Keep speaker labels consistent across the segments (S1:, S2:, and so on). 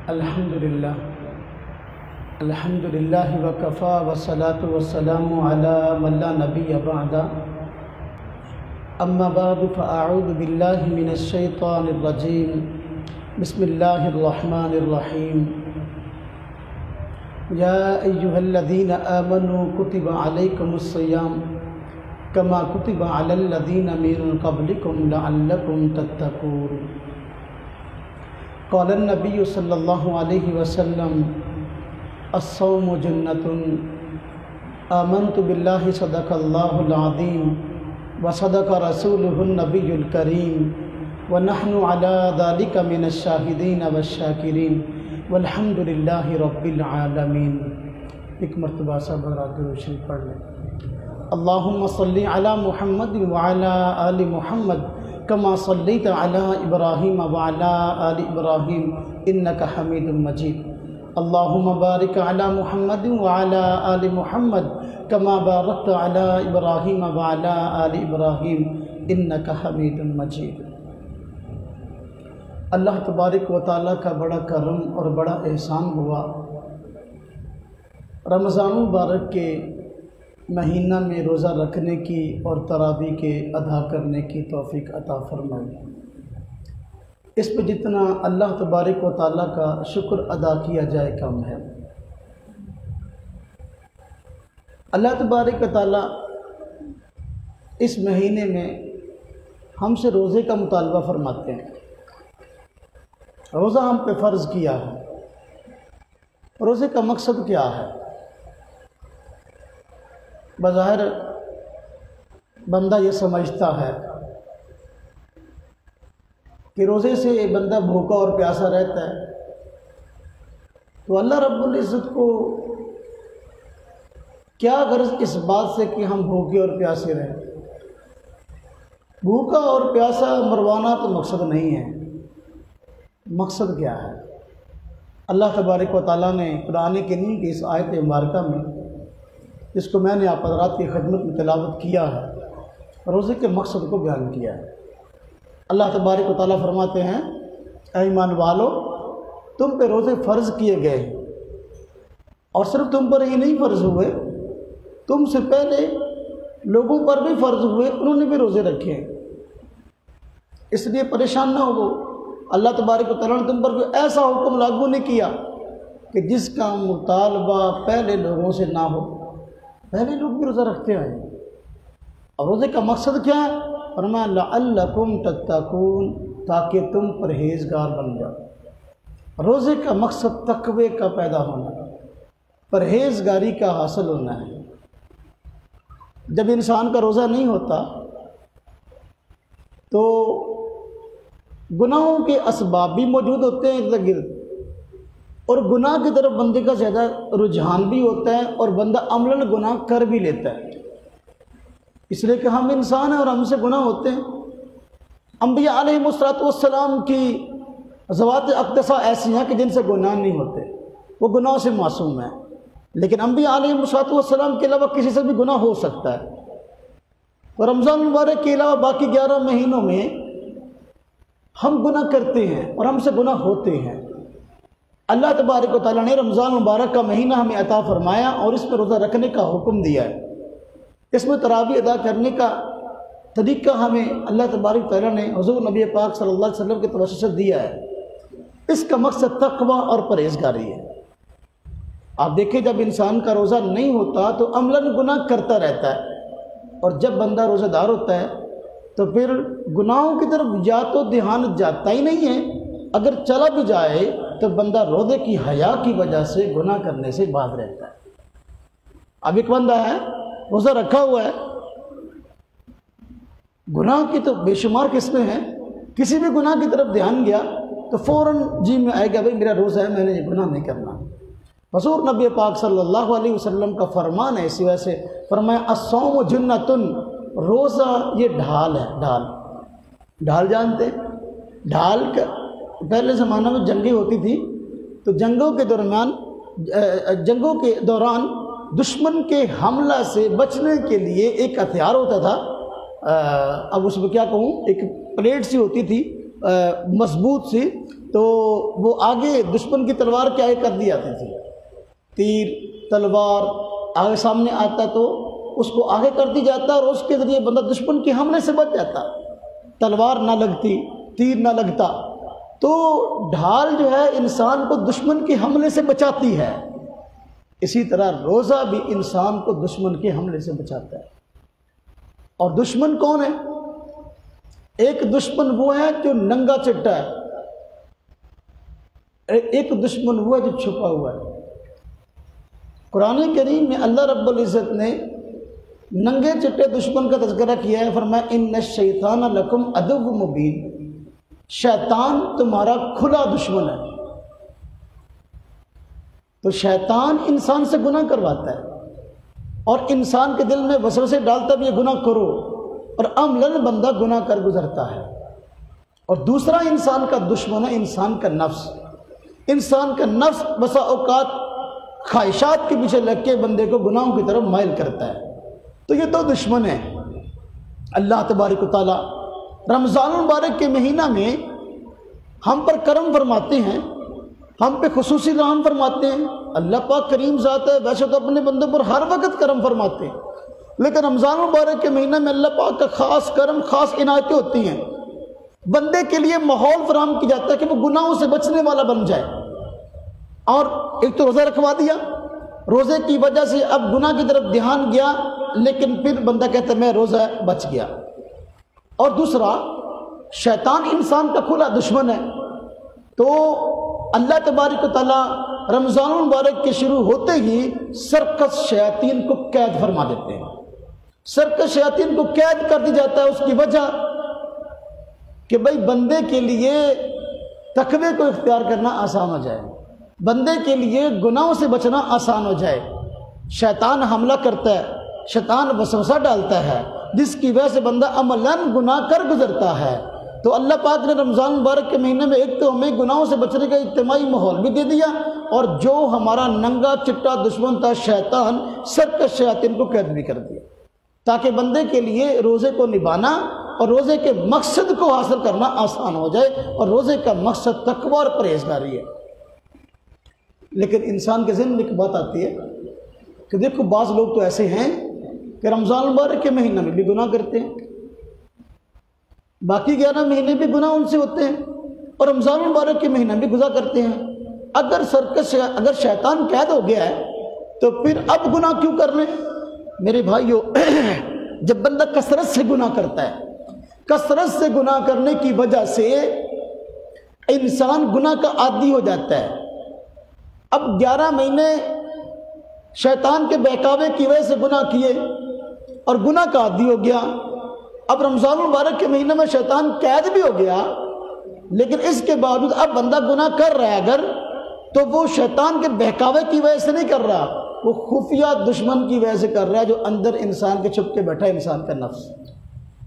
S1: الحمدللہ وکفا والصلاة والسلام علی من لا نبی بعد اما بعد فاعوذ باللہ من الشیطان الرجیم بسم اللہ الرحمن الرحیم یا ایہا الذین آمنوا کتب علیکم الصیام کما کتب علی الذین من قبلکم لعلکم تتقون قال النبی صلی اللہ علیہ وسلم الصوم جنۃ آمنت باللہ صدق اللہ العظیم وصدق رسولہ النبی الکریم ونحن علی ذلک من الشاہدین والشاکرین والحمد للہ رب العالمین۔ ایک مرتبہ سب آگے روشنی پڑھ لیں۔ اللہم صلی علی محمد وعلی آل محمد کما صلیت علی ابراہیم وعلی آل ابراہیم انک حمید مجید۔ اللہم بارک علی محمد وعلی آل محمد کما بارکت علی ابراہیم وعلی آل ابراہیم انک حمید مجید۔ اللہ تبارک و تعالیٰ کا بڑا کرم اور بڑا احسان ہوا، رمضان مبارک کے مہینہ میں روزہ رکھنے کی اور تراویح کے ادا کرنے کی توفیق عطا فرمائی۔ اس پہ جتنا اللہ تبارک و تعالیٰ کا شکر ادا کیا جائے کم ہے۔ اللہ تبارک و تعالیٰ اس مہینے میں ہم سے روزے کا مطالبہ فرماتے ہیں۔ روزہ ہم پہ فرض کیا ہے۔ روزے کا مقصد کیا ہے؟ بظاہر بندہ یہ سمجھتا ہے کہ روزے سے بندہ بھوکا اور پیاسا رہتا ہے، تو اللہ رب العزت کو کیا غرض اس بات سے کہ ہم بھوکے اور پیاسے رہیں؟ بھوکا اور پیاسا مروانا تو مقصد نہیں ہے۔ مقصد کیا ہے؟ اللہ تبارک و تعالیٰ نے قرآن کریم کی اس آیت مبارکہ میں، جس کو میں نے آپ حضرات کی خدمت میں تلاوت کیا ہے، روزے کے مقصد کو بیان کیا ہے۔ اللہ تبارک و تعالیٰ فرماتے ہیں، اے ایمان والو، تم پہ روزے فرض کیے گئے ہیں، اور صرف تم پر ہی نہیں فرض ہوئے، تم سے پہلے لوگوں پر بھی فرض ہوئے، انہوں نے بھی روزے رکھے ہیں۔ اس لیے پریشان نہ ہو، اللہ تبارک و تعالیٰ نے تم پر کوئی ایسا حکم لاگو نہیں کیا کہ جس کا مطالبہ پہلے لوگوں سے نہ ہو۔ پہلے لوگ بھی روزہ رکھتے ہیں، اور روزے کا مقصد کیا ہے؟ فرمایا لعلکم تتقون، تاکہ تم پرہیزگار بن جاؤ۔ روزے کا مقصد تقوی کا پیدا ہونا، پرہیزگاری کا حاصل ہونا ہے۔ جب انسان کا روزہ نہیں ہوتا تو گناہوں کے اسباب بھی موجود ہوتے ہیں ارد گرد، اور گناہ کی طرف بندے کا زیادہ رجحان بھی ہوتا ہے، اور بندہ عملاً گناہ کر بھی لیتا ہے، اس لیے کہ ہم انسان ہیں اور ہم سے گناہ ہوتے ہیں۔ انبیاء علیہ السلام کی ذوات اقدسہ ایسی ہیں کہ جن سے گناہ نہیں ہوتے، وہ گناہ سے معصوم ہیں، لیکن انبیاء علیہ السلام کے علاوہ کسی سے بھی گناہ ہو سکتا ہے۔ اور رمضان مبارک کے علاوہ باقی 11 مہینوں میں ہم گناہ کرتے ہیں اور ہم سے گناہ ہوتے ہیں۔ اللہ تبارک و تعالیٰ نے رمضان مبارک کا مہینہ ہمیں عطا فرمایا اور اس پر روزہ رکھنے کا حکم دیا ہے۔ اس میں تراویح ادا کرنے کا طریقہ ہمیں اللہ تبارک و تعالیٰ نے حضور نبی پاک صلی اللہ علیہ وسلم کے توسط سے دیا ہے۔ اس کا مقصد تقوی اور پرہیزگاری ہے۔ آپ دیکھیں، جب انسان کا روزہ نہیں ہوتا تو عملاً گناہ کرتا رہتا ہے، اور جب بندہ روزہ دار ہوتا ہے تو پھر گناہوں کی طرف یا تو دھیان جاتا ہی نہیں ہے، اگر چلا بھی جائے تو بندہ روزے کی حیا کی وجہ سے گناہ کرنے سے باز رہتا ہے۔ اب ایک بندہ ہے روزہ رکھا ہوا ہے، گناہ کی تو بے شمار قسمیں ہیں، کسی بھی گناہ کی طرف دھیان گیا تو فوراً جی میں آئے گا، بھائی میرا روزہ ہے، میں نے یہ گناہ نہیں کرنا۔ حضور نبی پاک صلی اللہ علیہ وسلم کا فرمان ہے، اسی وجہ سے فرمایا الصوم جنۃ، روزہ یہ ڈھال ہے۔ ڈھال جانتے ہیں؟ ڈھال کا پہلے زمانہ میں جنگیں ہوتی تھی، تو جنگوں کے دوران دشمن کے حملہ سے بچنے کے لیے ایک ہتھیار ہوتا تھا، اب اس میں کیا کہوں، ایک پلیٹ سی ہوتی تھی مضبوط سی، تو وہ آگے دشمن کی تلوار کے آگے کر دی جاتی تھی، تیر تلوار آگے سامنے آتا تو اس کو آگے کر دی جاتا اور اس کے ذریعے بندہ دشمن کے حملے سے بچ جاتا، تلوار نہ لگتی، تیر نہ لگتا۔ تو ڈھال جو ہے انسان کو دشمن کے حملے سے بچاتی ہے، اسی طرح روزہ بھی انسان کو دشمن کے حملے سے بچاتا ہے۔ اور دشمن کون ہے؟ ایک دشمن وہ ہے جو ننگا چٹا ہے، ایک دشمن وہ ہے جو چھپا ہوا ہے۔ قرآن کریم میں اللہ رب العزت نے ننگے چٹے دشمن کا تذکرہ کیا ہے، فرمایا ان الشیطان لکم عدو مبین، شیطان تمہارا کھلا دشمن ہے۔ تو شیطان انسان سے گناہ کرواتا ہے اور انسان کے دل میں وسوسے ڈالتا بھی یہ گناہ کرو، اور عملاً بندہ گناہ کر گزرتا ہے۔ اور دوسرا انسان کا دشمن ہے انسان کا نفس۔ انسان کا نفس بسا اوقات خواہشات کے پیچھے لگ کے بندے کو گناہوں کی طرف مائل کرتا ہے۔ تو یہ دو دشمن ہیں۔ اللہ تبارک و تعالیٰ رمضان المبارک کے مہینہ میں ہم پر کرم فرماتے ہیں، ہم پہ خصوصی رحم فرماتے ہیں۔ اللہ پاک کریم ذات ہے، ویسے تو اپنے بندوں پر ہر وقت کرم فرماتے ہیں، لیکن رمضان المبارک کے مہینہ میں اللہ پاک کا خاص کرم، خاص عنایتیں ہوتی ہیں۔ بندے کے لیے ماحول فراہم کیا جاتا ہے کہ وہ گناہوں سے بچنے والا بن جائے۔ اور ایک تو روزہ رکھوا دیا، روزے کی وجہ سے اب گناہ کی طرف دھیان گیا، لیکن پھر بندہ کہتا ہے میں روزہ بچ گیا۔ اور دوسرا شیطان انسان کا کھلا دشمن ہے۔ تو اللہ تبارک و تعالیٰ رمضان المبارک کے شروع ہوتے ہی سرکش شیاطین کو قید فرما دیتے ہیں۔ سرکش شیاطین کو قید کر دی جاتا ہے، اس کی وجہ کہ بھئی بندے کے لیے تقوی کو اختیار کرنا آسان ہو جائے، بندے کے لیے گناہوں سے بچنا آسان ہو جائے۔ شیطان حملہ کرتا ہے، شیطان وسوسہ ڈالتا ہے، جس کی وجہ سے بندہ عملاً گناہ کر گزرتا ہے۔ تو اللہ پاک نے رمضان مبارک کے مہینے میں ایک تو ہمیں گناہوں سے بچنے کا اجتماعی ماحول بھی دے دیا، اور جو ہمارا ننگا چٹا دشمن تھا شیطان، سرکش شیاطین کو قید بھی کر دیا، تاکہ بندے کے لیے روزے کو نبھانا اور روزے کے مقصد کو حاصل کرنا آسان ہو جائے۔ اور روزے کا مقصد تقوی اور پرہیزگاری ہے۔ لیکن انسان کے ذہن میں ایک بات آتی ہے کہ دیکھو بعض لوگ تو ایسے ہیں کہ رمضان مبارک کے مہینہ میں بھی گناہ کرتے ہیں، باقی 11 مہینے بھی گناہ ان سے ہوتے ہیں، اور رمضان مبارک کے مہینہ بھی گناہ کرتے ہیں۔ اگر شیطان قید ہو گیا ہے تو پھر اب گناہ کیوں کر لیں؟ میرے بھائیو، جب بندہ کثرت سے گناہ کرتا ہے، کثرت سے گناہ کرنے کی وجہ سے انسان گناہ کا عادی ہو جاتا ہے۔ اب 11 مہینے شیطان کے بہکاوے کی وجہ سے گناہ کیے اور گناہ کا عادی ہو گیا۔ اب رمضان المبارک کے مہینے میں شیطان قید بھی ہو گیا، لیکن اس کے باوجود اب بندہ گناہ کر رہا ہے اگر، تو وہ شیطان کے بہکاوے کی وجہ سے نہیں کر رہا، وہ خفیہ دشمن کی وجہ سے کر رہا ہے، جو اندر انسان کے چھپ کے بیٹھا ہے، انسان کا نفس۔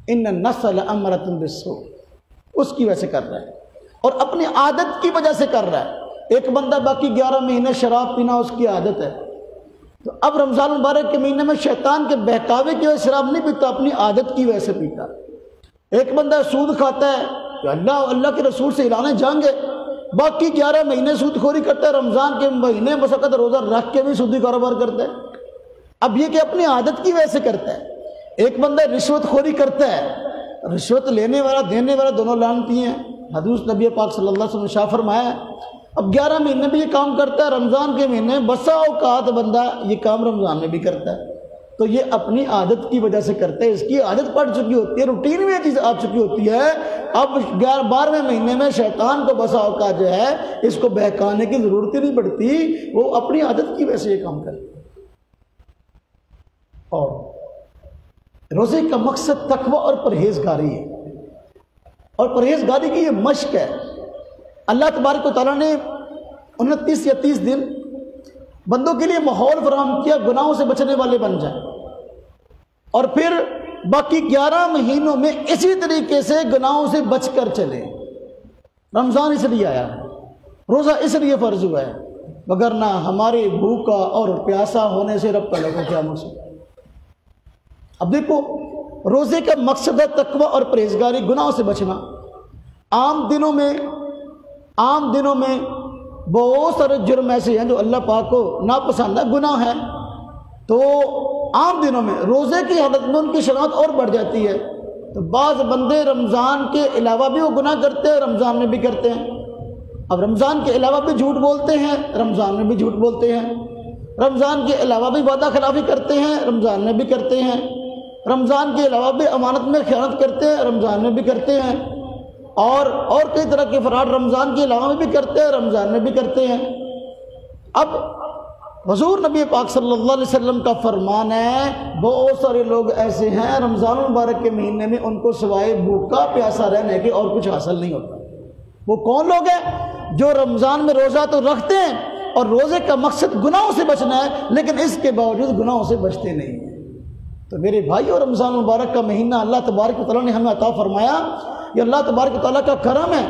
S1: ان النفس لامارۃ بالسوء، اس کی وجہ سے کر رہا ہے اور اپنی عادت کی وجہ سے کر رہا ہے۔ ایک بندہ باقی 11 مہینے شراب پینا اس کی عادت ہے، تو اب رمضان مبارک کے مہینے میں شیطان کے بہکاوے کی وجہ سے شراب نہیں پیتا، اپنی عادت کی وجہ سے پیتا۔ ایک بندہ سود کھاتا ہے کہ اللہ کے رسول سے اعلان جنگ ہے، باقی 11 مہینے سود خوری کرتا ہے، رمضان کے مہینے بس وقت روزہ رکھ کے بھی سودی کاروبار کرتا ہے۔ اب یہ کہ اپنی عادت کی وجہ سے کرتا ہے۔ ایک بندہ رشوت خوری کرتا ہے، رشوت لینے والا دینے والا دونوں لعنتی ہیں، حدیث نبی پاک صلی اللہ علیہ وسلم نے شاہ فرمایا ہے۔ اب 11 مہینے بھی یہ کام کرتا ہے، رمضان کے مہینے بسا اوقات بندہ یہ کام رمضان میں بھی کرتا ہے، تو یہ اپنی عادت کی وجہ سے کرتا ہے، اس کی عادت پڑ چکی ہوتی ہے، روٹین میں یہ چیز آ چکی ہوتی ہے۔ اب 12ویں مہینے میں شیطان کو بسا اوقات جو ہے اس کو بہکانے کی ضرورت ہی نہیں پڑتی، وہ اپنی عادت کی وجہ سے یہ کام کرتا ہے۔ اور روزے کا مقصد تقوی اور پرہیزگاری ہے، اور پرہیزگاری کی یہ مشق ہے۔ اللہ تبارک و تعالیٰ نے 29 یا 30 دن بندوں کے لیے ماحول فراہم کیا گناہوں سے بچنے والے بن جائیں، اور پھر باقی 11 مہینوں میں اسی طریقے سے گناہوں سے بچ کر چلیں۔ رمضان اس لیے آیا ہے، روزہ اس لیے فرض ہوا ہے، وگرنہ ہمارے بھوکا اور پیاسا ہونے سے رب کا لوگوں کیا مقصد۔ اب دیکھو روزے کا مقصد ہے تقوی اور پرہیزگاری، گناہوں سے بچنا۔ عام دنوں میں عام دنوں میں بہت سارے جرم ایسے ہیں جو اللہ پاک کو ناپسند ہے، گناہ ہے، تو عام دنوں میں روزے کی حالت میں ان کی شناخت اور بڑھ جاتی ہے۔ تو بعض بندے رمضان کے علاوہ بھی وہ گناہ کرتے ہیں، رمضان میں بھی کرتے ہیں۔ اب رمضان کے علاوہ بھی جھوٹ بولتے ہیں، رمضان میں بھی جھوٹ بولتے ہیں۔ رمضان کے علاوہ بھی وعدہ خلافی کرتے ہیں، رمضان میں بھی کرتے ہیں۔ رمضان کے علاوہ بھی امانت میں خیانت کرتے ہیں، رمضان میں بھی کرتے ہیں۔ اور کئی طرح کے فراڈ رمضان کے علاوہ بھی کرتے ہیں، رمضان میں بھی کرتے ہیں۔ اب حضور نبی پاک صلی اللہ علیہ وسلم کا فرمان ہے، بہت سارے لوگ ایسے ہیں رمضان المبارک کے مہینے میں ان کو سوائے بھوکا پیاسا رہنے کے اور کچھ حاصل نہیں ہوتا۔ وہ کون لوگ ہیں؟ جو رمضان میں روزہ تو رکھتے ہیں اور روزے کا مقصد گناہوں سے بچنا ہے، لیکن اس کے باوجود گناہوں سے بچتے نہیں ہیں۔ تو میرے بھائیو، رمضان المبارک کا مہینہ اللہ تبارک و تعالیٰ نے ہمیں عطا فرمایا، یہ اللہ تبارک و تعالیٰ کا کرم ہے،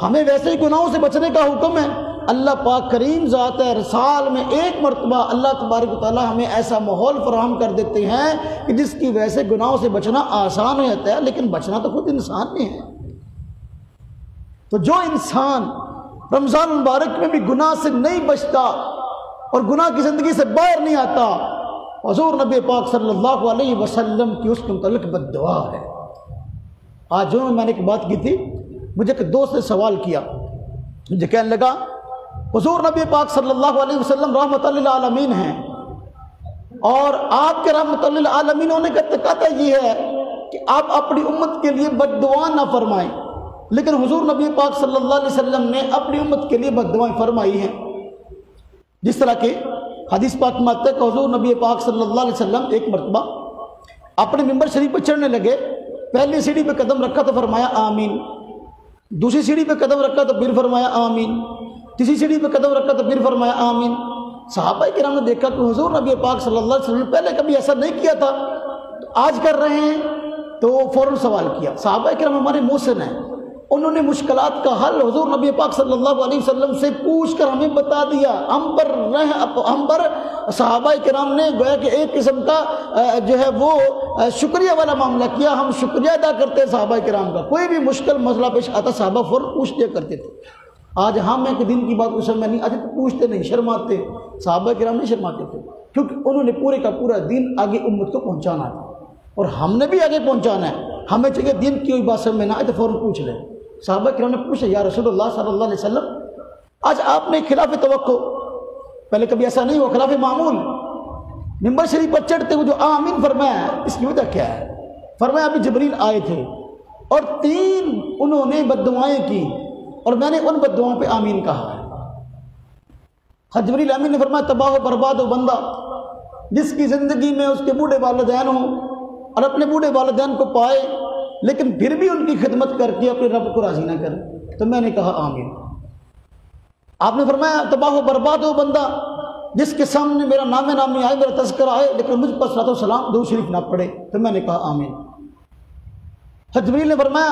S1: ہمیں ویسے ہی گناہوں سے بچنے کا حکم ہے۔ اللہ پاک کریم ذات ہے، سال میں ایک مرتبہ اللہ تبارک و تعالیٰ ہمیں ایسا ماحول فراہم کر دیتے ہیں کہ جس کی وجہ سے گناہوں سے بچنا آسان ہو جاتا ہے، لیکن بچنا تو خود انسان میں ہے۔ تو جو انسان رمضان المبارک میں بھی گناہ سے نہیں بچتا اور گناہ کی زندگی سے باہر نہیں آتا، حضور نبی پاک صلی اللہ علیہ وسلم کی اس کے متعلق بد دعا ہے۔ آج جو میں نے ایک بات کی تھی، مجھے ایک دوست نے سوال کیا، مجھے کہنے لگا حضور نبی پاک صلی اللہ علیہ وسلم رحمت للعالمین ہیں، اور آپ کے رحمت للعالمین ہونے کا تقاضا یہ ہے کہ آپ اپنی امت کے لیے بد دعا نہ فرمائیں، لیکن حضور نبی پاک صلی اللہ علیہ وسلم نے اپنی امت کے لیے بد دعائیں فرمائی ہیں۔ جس طرح کہ حدیث پاک میں آتا ہے کہ حضور نبی پاک صلی اللہ علیہ وسلم ایک مرتبہ اپنے ممبر شریف پر چڑھنے لگے، پہلی سیڑھی پہ قدم رکھا تو فرمایا آمین، دوسری سیڑھی پہ قدم رکھا تو پھر فرمایا آمین، تیسری سیڑھی پہ قدم رکھا تو پھر فرمایا آمین۔ صحابہ کرام نے دیکھا کہ حضور نبی پاک صلی اللہ علیہ وسلم نے پہلے کبھی ایسا نہیں کیا تھا، تو آج کر رہے ہیں، تو فوراً سوال کیا۔ صحابہ کرام ہمارے محسن ہیں، انہوں نے مشکلات کا حل حضور نبی پاک صلی اللہ علیہ وسلم سے پوچھ کر ہمیں بتا دیا۔ ہم پر صحابہ کرام نے گویا کہ ایک قسم کا جو ہے وہ شکریہ والا معاملہ کیا، ہم شکریہ ادا کرتے ہیں صحابہ کرام کا۔ کوئی بھی مشکل مسئلہ پیش آتا صحابہ فوراً پوچھ دیا کرتے تھے۔ آج ہم ایک دن کی بات اس میں نہیں آتی تو پوچھتے نہیں، شرماتے۔ صحابہ کرام نہیں شرماتے تھے، کیونکہ انہوں نے پورے کا پورا دین آگے امت کو پہنچانا ہے، اور ہم نے بھی آگے پہنچانا ہے۔ ہمیں چاہیے دین کی کوئی بات سمجھ میں نہ آئے تو فوراً پوچھ لیں۔ صحابہ کرام نے پوچھا یا رسول اللہ صلی اللہ علیہ وسلم، آج آپ نے خلاف توقع، پہلے کبھی ایسا نہیں ہوا، خلاف معمول ممبر شریف پر چڑھتے ہوئے جو آمین فرمایا، اس کی وجہ کیا ہے؟ فرمایا ابھی جبریل آئے تھے اور 3 انہوں نے بد دعائیں کی، اور میں نے ان بد دعاؤں پہ آمین کہا ہے۔ جبریل آمین نے فرمایا تباہ و برباد ہو بندہ جس کی زندگی میں اس کے بوڑھے والدین ہوں اور اپنے بوڑھے والدین کو پائے لیکن پھر بھی ان کی خدمت کر کے اپنے رب کو راضی نہ کرے۔ تو میں نے کہا آمین۔ آپ نے فرمایا تباہ و برباد ہو بندہ جس کے سامنے میرا نام نامی آئے، میرا تذکرہ آئے، لیکن مجھ پر صلاۃ و سلام درود شریف نہ پڑھے۔ تو میں نے کہا آمین۔ جبریل نے فرمایا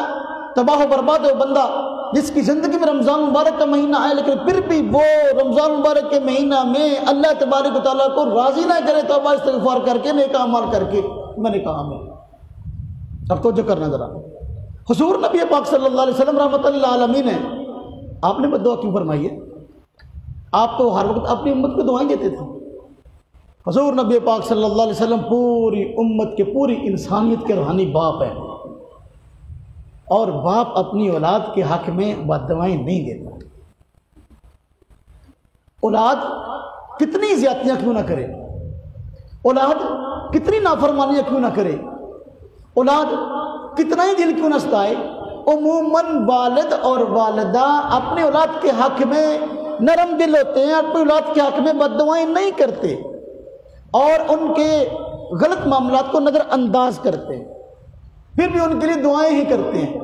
S1: تباہ و برباد ہو بندہ جس کی زندگی میں رمضان مبارک کا مہینہ آئے لیکن پھر بھی وہ رمضان مبارک کے مہینہ میں اللہ تبارک و تعالیٰ کو راضی نہ کرے، توبہ استغفار کر کے، نیک اعمال کر کے۔ میں نے کہا آمین۔ اب تو جو کرنا ذرا، حضور نبی پاک صلی اللہ علیہ وسلم رحمت للعالمین ہے، آپ نے بد دعا کیوں فرمائی ہے؟ آپ تو ہر وقت اپنی امت کو دعائیں دیتے تھے۔ حضور نبی پاک صلی اللہ علیہ وسلم پوری امت کے، پوری انسانیت کے روحانی باپ ہیں، اور باپ اپنی اولاد کے حق میں بد دعائیں نہیں دیتا۔ اولاد کتنی زیادتیاں کیوں نہ کرے، اولاد کتنی نافرمانیاں کیوں نہ کرے، اولاد کتنا ہی دل کیوں نہ ستائے، عموماً والد اور والدہ اپنے اولاد کے حق میں نرم دل ہوتے ہیں، اپنی اولاد کے حق میں بد دعائیں نہیں کرتے اور ان کے غلط معاملات کو نظر انداز کرتے ہیں، پھر بھی ان کے لیے دعائیں ہی کرتے ہیں۔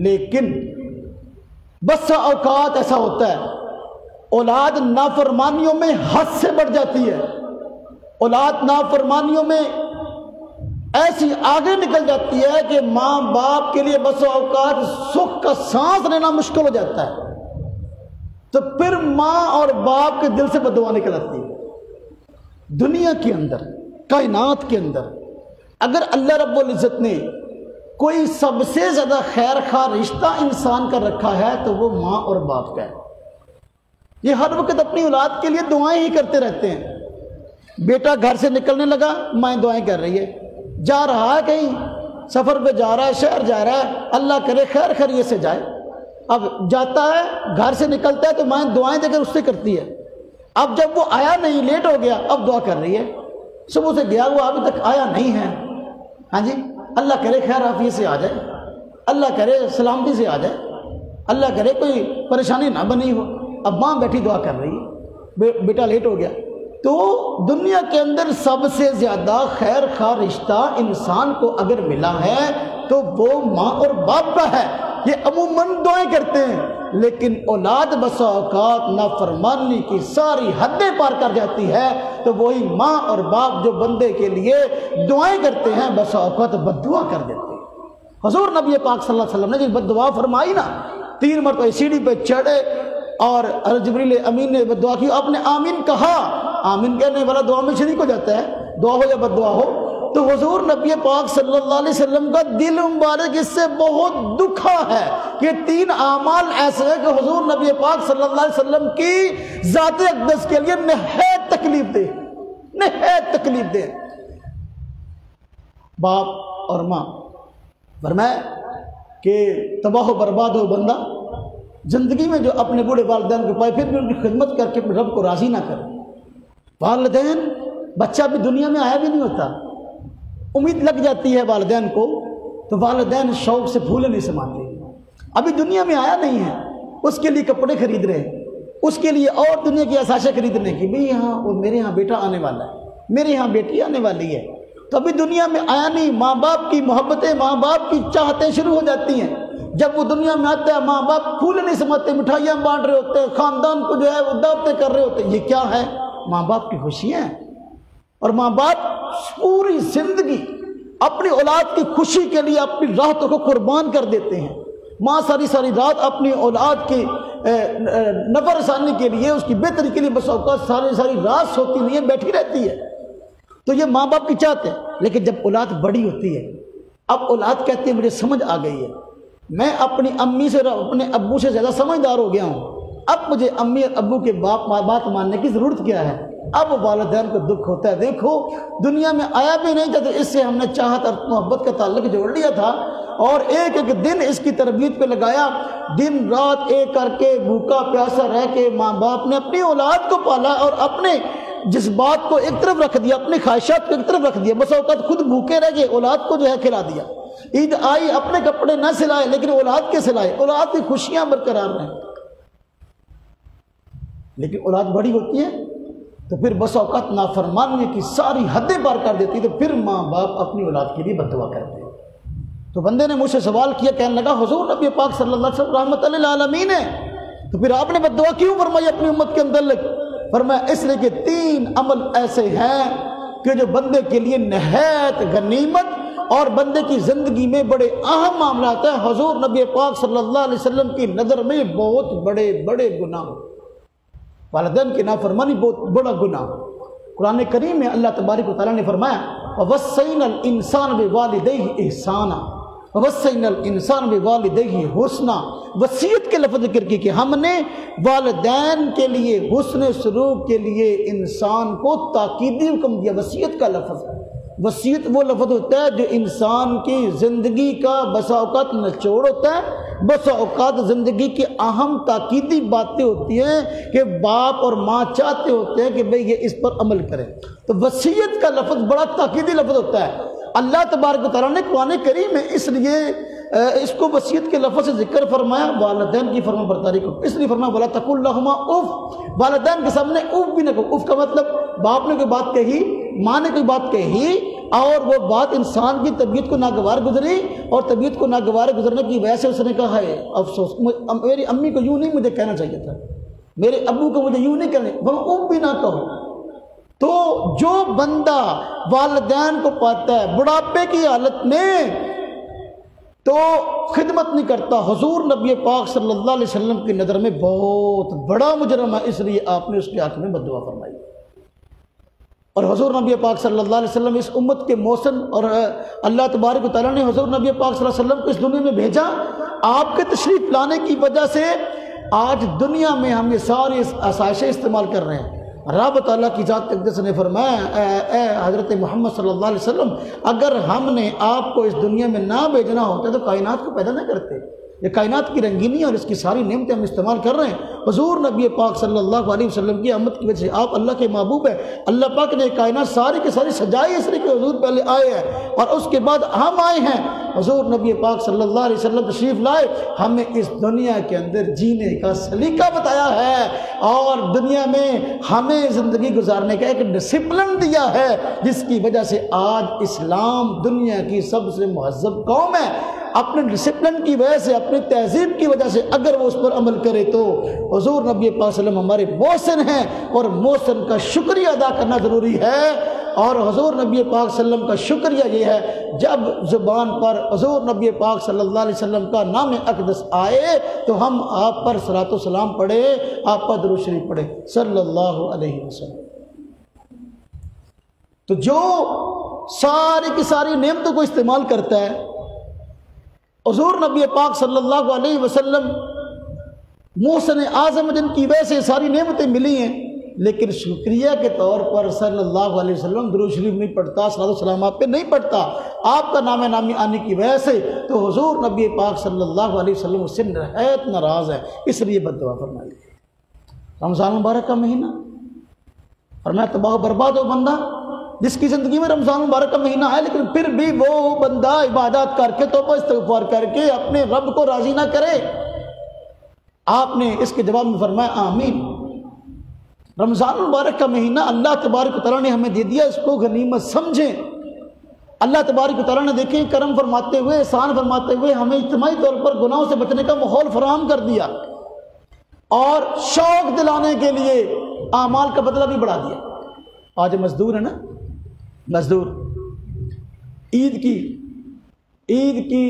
S1: لیکن بسا اوقات ایسا ہوتا ہے اولاد نافرمانیوں میں حد سے بڑھ جاتی ہے، اولاد نافرمانیوں میں ایسی آگے نکل جاتی ہے کہ ماں باپ کے لیے بسا اوقات سکھ کا سانس لینا مشکل ہو جاتا ہے، تو پھر ماں اور باپ کے دل سے بد دعا نکل آتی ہے۔ دنیا کے اندر، کائنات کے اندر، اگر اللہ رب العزت نے کوئی سب سے زیادہ خیر خواہ رشتہ انسان کا رکھا ہے تو وہ ماں اور باپ کا ہے۔ یہ ہر وقت اپنی اولاد کے لیے دعائیں ہی کرتے رہتے ہیں۔ بیٹا گھر سے نکلنے لگا، ماں دعائیں کر رہی ہے، جا رہا ہے کہیں سفر پہ جا رہا ہے، شہر جا رہا ہے، اللہ کرے خیر خیریت سے جائے۔ اب جاتا ہے، گھر سے نکلتا ہے تو ماں دعائیں دے کر اس سے کرتی ہے۔ اب جب وہ آیا نہیں، لیٹ ہو گیا، اب دعا کر رہی ہے، صبح سے گیا وہ ابھی تک آیا نہیں ہے، ہاں جی اللہ کرے خیر عافیت سے آ جائے، اللہ کرے سلامتی سے آ جائے، اللہ کرے کوئی پریشانی نہ بنی ہو۔ اب ماں بیٹھی دعا کر رہی ہے، بیٹا لیٹ ہو گیا۔ تو دنیا کے اندر سب سے زیادہ خیر خواہ رشتہ انسان کو اگر ملا ہے تو وہ ماں اور باپ کا ہے۔ یہ عموماً دعائیں کرتے ہیں، لیکن اولاد بسا اوقات نافرمانی کی ساری حدیں پار کر جاتی ہے، تو وہی ماں اور باپ جو بندے کے لیے دعائیں کرتے ہیں بسا اوقات بد دعا کر دیتے ہیں۔ حضور نبی پاک صلی اللہ علیہ وسلم نے جو بد دعا فرمائی نا، 3 مرتبہ سیڑھی پہ چڑھے اور جبریل امین نے بد دعا کی، آپ نے آمین کہا، آمین کہنے والا دعا میں شریک ہو جاتا ہے، دعا ہو یا بد دعا ہو۔ تو حضور نبی پاک صلی اللہ علیہ وسلم کا دل مبارک اس سے بہت دکھا ہے کہ 3 اعمال ایسے ہیں کہ حضور نبی پاک صلی اللہ علیہ وسلم کی ذات اقدس کے لیے نہایت تکلیف دہ، نہایت تکلیف دہ۔ باپ اور ماں، فرمایا کہ تباہ و برباد ہو بندہ زندگی میں جو اپنے بوڑھے والدین کو پائے پھر بھی ان کی خدمت کر کے اپنے رب کو راضی نہ کرے۔ والدین، بچہ بھی دنیا میں آیا بھی نہیں ہوتا، امید لگ جاتی ہے والدین کو، تو والدین شوق سے پھولے نہیں سماتے، ابھی دنیا میں آیا نہیں ہے، اس کے لیے کپڑے خرید رہے ہیں، اس کے لیے اور دنیا کی آسائشیں خریدنے کی، بھئی یہاں وہ میرے یہاں بیٹا آنے والا ہے، میرے یہاں بیٹی آنے والی ہے، تو ابھی دنیا میں آیا نہیں۔ ماں باپ کی محبتیں، ماں باپ کی چاہتیں شروع ہو جاتی ہیں۔ جب وہ دنیا میں آتا ہے ماں باپ پھول نہیں سماتے، مٹھائیاں بانٹ رہے ہوتے ہیں، خاندان کو جو ہے وہ دعوتیں کر رہے ہوتے ہیں۔ یہ کیا ہے؟ ماں باپ کی خوشیاں ہیں، اور ماں باپ پوری زندگی اپنی اولاد کی خوشی کے لیے اپنی راحتوں کو قربان کر دیتے ہیں۔ ماں ساری ساری رات اپنی اولاد کی نفع رسانی کے لیے، اس کی بہتری کے لیے بس اوقات ساری ساری رات سوتی نہیں ہے، بیٹھی رہتی ہے۔ تو یہ ماں باپ کی چاہت ہے۔ لیکن جب اولاد بڑی ہوتی ہے، اب اولاد کہتی ہے مجھے سمجھ آ گئی ہے، میں اپنی امی سے اپنے ابو سے زیادہ سمجھدار ہو گیا ہوں، اب مجھے امی اور ابو کے بات ماننے کی ضرورت کیا ہے۔ اب والدین کو دکھ ہوتا ہے، دیکھو دنیا میں آیا بھی نہیں تھا تو اس سے ہم نے چاہت اور محبت کا تعلق جوڑ لیا تھا، اور ایک ایک دن اس کی تربیت پہ لگایا، دن رات ایک کر کے بھوکا پیاسا رہ کے ماں باپ نے اپنی اولاد کو پالا، اور اپنے جذبات کو ایک طرف رکھ دیا، اپنی خواہشات کو ایک طرف رکھ دیا، بس اوقات خود بھوکے رہ گئے، اولاد کو جو ہے کھلا دیا۔ عید آئی، اپنے کپڑے نہ سلائے لیکن اولاد کے سلائے، اولاد کی خوشیاں برقرار رہیں۔ لیکن اولاد بڑی ہوتی ہے تو پھر بس اوقات نافرمانی کی ساری حدیں پار کر دیتی، تو پھر ماں باپ اپنی اولاد کے لیے بد دعا کرتے ہیں۔ تو بندے نے مجھ سے سوال کیا، کہنے لگا حضور نبی پاک صلی اللہ علیہ وسلم رحمت للعالمین ہے، تو پھر آپ نے بد دعا کیوں فرمائی اپنی امت کے اندر؟ فرمایا اس لیے کہ 3 عمل ایسے ہیں کہ جو بندے کے لیے نہایت غنیمت اور بندے کی زندگی میں بڑے اہم معاملات ہیں۔ حضور نبی پاک صلی اللہ علیہ وسلم کی نظر میں بہت بڑے بڑے گناہ، والدین کی نافرمانی بہت بڑا گناہ۔ قرآن کریم میں اللہ تبارک و تعالیٰ نے فرمایا وَوَصَّيْنَا الْإِنسَانَ بِوَالِدَيْهِ إِحْسَانًا وَوَصَّيْنَا الْإِنسَانَ بِوَالِدَيْهِ حُسْنًا، وصیت کے لفظ ذکر کی کہ ہم نے والدین کے لیے حسن سلوک کے لیے انسان کو تاکیدی حکم دیا۔ وصیت کا لفظ ہے، وصیت وہ لفظ ہوتا ہے جو انسان کی زندگی کا بسا اوقات نچوڑ ہوتا ہے، بسا اوقات زندگی کی اہم تاکیدی باتیں ہوتی ہیں کہ باپ اور ماں چاہتے ہوتے ہیں کہ بھئی یہ اس پر عمل کریں، تو وصیت کا لفظ بڑا تاکیدی لفظ ہوتا ہے۔ اللہ تبارک و تعالیٰ نے قرآن کریم میں اس لیے اس کو وصیت کے لفظ سے ذکر فرمایا، والدین کی فرما برداری کو، اس لیے فرمایا وَلَا تَقُلْ لَهُمَا اُف، والدین کے سامنے اف بھی نہ کہو۔ اف کا مطلب باپ نے کوئی بات کہی، ماں نے کوئی بات کہی اور وہ بات انسان کی طبیعت کو ناگوار گزری، اور طبیعت کو ناگوار گزرنے کی وجہ سے اس نے کہا ہے افسوس، میری امی کو یوں نہیں مجھے کہنا چاہیے تھا، میرے ابو کو مجھے یوں نہیں کہنا، وہ اف بھی نہ کہو۔ تو جو بندہ والدین کو پاتا ہے بڑھاپے کی حالت میں تو خدمت نہیں کرتا، حضور نبی پاک صلی اللہ علیہ وسلم کی نظر میں بہت بڑا مجرم ہے، اس لیے آپ نے اس کے حق میں بد دعا فرمائی۔ اور حضور نبی پاک صلی اللہ علیہ وسلم اس امت کے محسن، اور اللہ تبارک و تعالیٰ نے حضور نبی پاک صلی اللہ علیہ وسلم کو اس دنیا میں بھیجا۔ آپ کے تشریف لانے کی وجہ سے آج دنیا میں ہم یہ ساری آسائشیں استعمال کر رہے ہیں۔ رب تعالیٰ کی ذات اقدس نے فرمایا اے حضرت محمد صلی اللہ علیہ وسلم، اگر ہم نے آپ کو اس دنیا میں نہ بھیجنا ہوتا تو کائنات کو پیدا نہ کرتے۔ یہ کائنات کی رنگینی اور اس کی ساری نعمتیں ہم استعمال کر رہے ہیں۔ حضور نبی پاک صلی اللہ علیہ وسلم کی آمد کی وجہ سے آپ اللہ کے محبوب ہیں۔ اللہ پاک نے کائنات ساری کی ساری سجائی اس لیے کہ حضور پہلے آئے ہیں اور اس کے بعد ہم آئے ہیں۔ حضور نبی پاک صلی اللہ علیہ وسلم تشریف لائے، ہمیں اس دنیا کے اندر جینے کا سلیقہ بتایا ہے اور دنیا میں ہمیں زندگی گزارنے کا ایک ڈسپلن دیا ہے، جس کی وجہ سے آج اسلام دنیا کی سب سے مہذب قوم ہے۔ اپنے ڈسپلن کی وجہ سے، اپنی تہذیب کی وجہ سے اگر وہ اس پر عمل کرے تو حضور نبی پاک صلی اللہ علیہ وسلم ہمارے محسن ہیں، اور محسن کا شکریہ ادا کرنا ضروری ہے۔ اور حضور نبی پاک صلی اللہ علیہ وسلم کا شکریہ یہ ہے، جب زبان پر حضور نبی پاک صلی اللہ علیہ وسلم کا نام اقدس آئے تو ہم آپ پر صلاۃ و سلام پڑھے، آپ پر درود شریف پڑھے صلی اللہ علیہ وسلم۔ تو جو ساری کی ساری نعمتوں کو استعمال کرتا ہے، حضور نبی پاک صلی اللہ علیہ وسلم محسن اعظم جن کی وجہ سے ساری نعمتیں ملی ہیں، لیکن شکریہ کے طور پر صلی اللہ علیہ وسلم درود شریف نہیں پڑھتا، صلاۃ و سلام آپ پہ نہیں پڑھتا، آپ کا نام نامی آنے کی وجہ سے، تو حضور نبی پاک صلی اللہ علیہ وسلم اس سے نہایت ناراض ہے، اس لیے بد دعا فرمائی۔ رمضان مبارک کا مہینہ، اور میں تباہ و برباد ہو بندہ جس کی زندگی میں رمضان مبارک کا مہینہ ہے، لیکن پھر بھی وہ بندہ عبادات کر کے توبہ استغفار کر کے اپنے رب کو راضی نہ کرے۔ آپ نے اس کے جواب میں فرمایا آمین۔ رمضان مبارک کا مہینہ اللہ تبارک و تعالیٰ نے ہمیں دے دیا، اس کو غنیمت سمجھیں۔ اللہ تبارک و تعالیٰ نے دیکھیں کرم فرماتے ہوئے، احسان فرماتے ہوئے ہمیں اجتماعی طور پر گناہوں سے بچنے کا ماحول فراہم کر دیا، اور شوق دلانے کے لیے اعمال کا بدلہ بھی بڑھا دیا۔ آج مزدور ہے نا، مزدور عید کی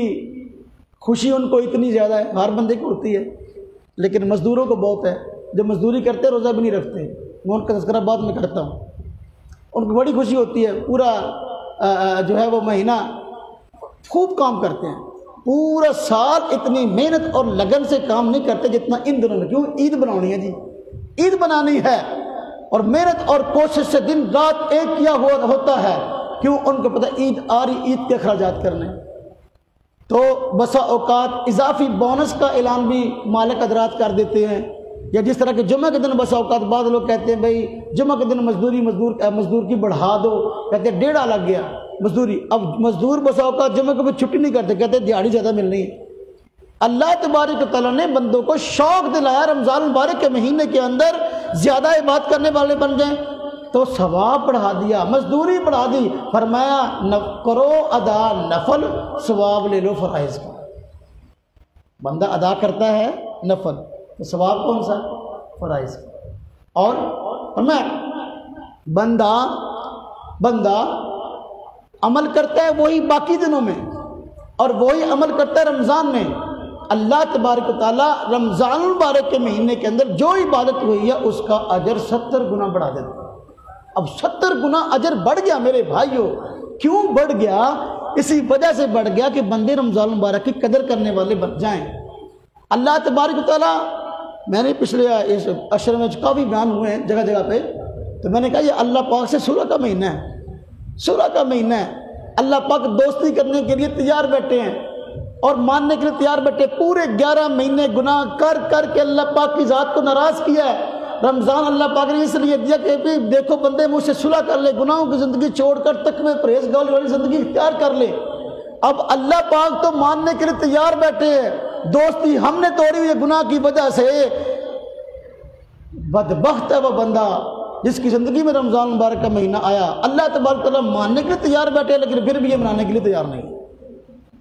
S1: خوشی ان کو اتنی زیادہ ہے، ہر بندے کو ہوتی ہے، لیکن مزدوروں کو بہت ہے جو مزدوری کرتے روزہ بھی نہیں رکھتے۔ میں ان کا تذکرہ بعد میں کرتا ہوں۔ ان کو بڑی خوشی ہوتی ہے، پورا جو ہے وہ مہینہ خوب کام کرتے ہیں، پورا سال اتنی محنت اور لگن سے کام نہیں کرتے جتنا ان دنوں میں۔ کیوں؟ عید بنانی ہے جی، عید بنانی ہے، اور محنت اور کوشش سے دن رات ایک کیا ہوا ہوتا ہے۔ کیوں؟ ان کو پتہ عید آ رہی، عید کے اخراجات کرنے، تو بسا اوقات اضافی بونس کا اعلان بھی مالک حضرات کر دیتے ہیں، یا جس طرح کہ جمعہ کے دن بسا اوقات بعض لوگ کہتے ہیں بھائی جمعہ کے دن مزدور کی بڑھا دو، کہتے ہیں 1.5 لگ گیا مزدوری۔ اب مزدور بسا اوقات جمعہ کو بھی چھٹی نہیں کرتے، کہتے ہیں دیہاڑی زیادہ ملنی ہے۔ اللہ تبارک و تعالیٰ نے بندوں کو شوق دلایا رمضان مبارک کے مہینے کے اندر زیادہ عبادت کرنے والے بن جائیں، تو ثواب بڑھا دیا، مزدوری بڑھا دی۔ فرمایا کرو ادا نفل، ثواب لے لو فرائض کا۔ بندہ ادا کرتا ہے نفل، تو ثواب کون سا؟ فرائض کا۔ اور فرمایا بندہ عمل کرتا ہے وہی باقی دنوں میں، اور وہی عمل کرتا ہے رمضان میں۔ اللہ تبارک و تعالیٰ رمضان المبارک کے مہینے کے اندر جو عبادت ہوئی ہے اس کا اجر 70 گنا بڑھا دیتا ہے۔ اب 70 گنا اجر بڑھ گیا میرے بھائیوں۔ کیوں بڑھ گیا؟ اسی وجہ سے بڑھ گیا کہ بندے رمضان المبارک کی قدر کرنے والے بن جائیں۔ اللہ تبارک و تعالیٰ، میں نے پچھلے اس عشر میں کافی بیان ہوئے ہیں جگہ جگہ پہ، تو میں نے کہا یہ اللہ پاک سے صلح کا مہینہ ہے، صلح کا مہینہ ہے۔ اللہ پاک دوستی کرنے کے لیے تیار بیٹھے ہیں اور ماننے کے لیے تیار بیٹھے۔ پورے 11 مہینے گناہ کر کر کے اللہ پاک کی ذات کو ناراض کیا ہے۔ رمضان اللہ پاک نے اس لیے دیا کہ دیکھو بندے مجھ سے صلح کر لے، گناہوں کی زندگی چھوڑ کر تقوی پرہیزگاری والی زندگی اختیار کر لے۔ اب اللہ پاک تو ماننے کے لیے تیار بیٹھے ہیں، دوستی ہم نے توڑی ہوئی گناہ کی وجہ سے۔ بدبخت ہے وہ بندہ جس کی زندگی میں رمضان مبارک کا مہینہ آیا، اللہ تبارک تعالیٰ ماننے کے لیے تیار بیٹھے لیکن پھر بھی یہ منانے کے لیے تیار نہیں۔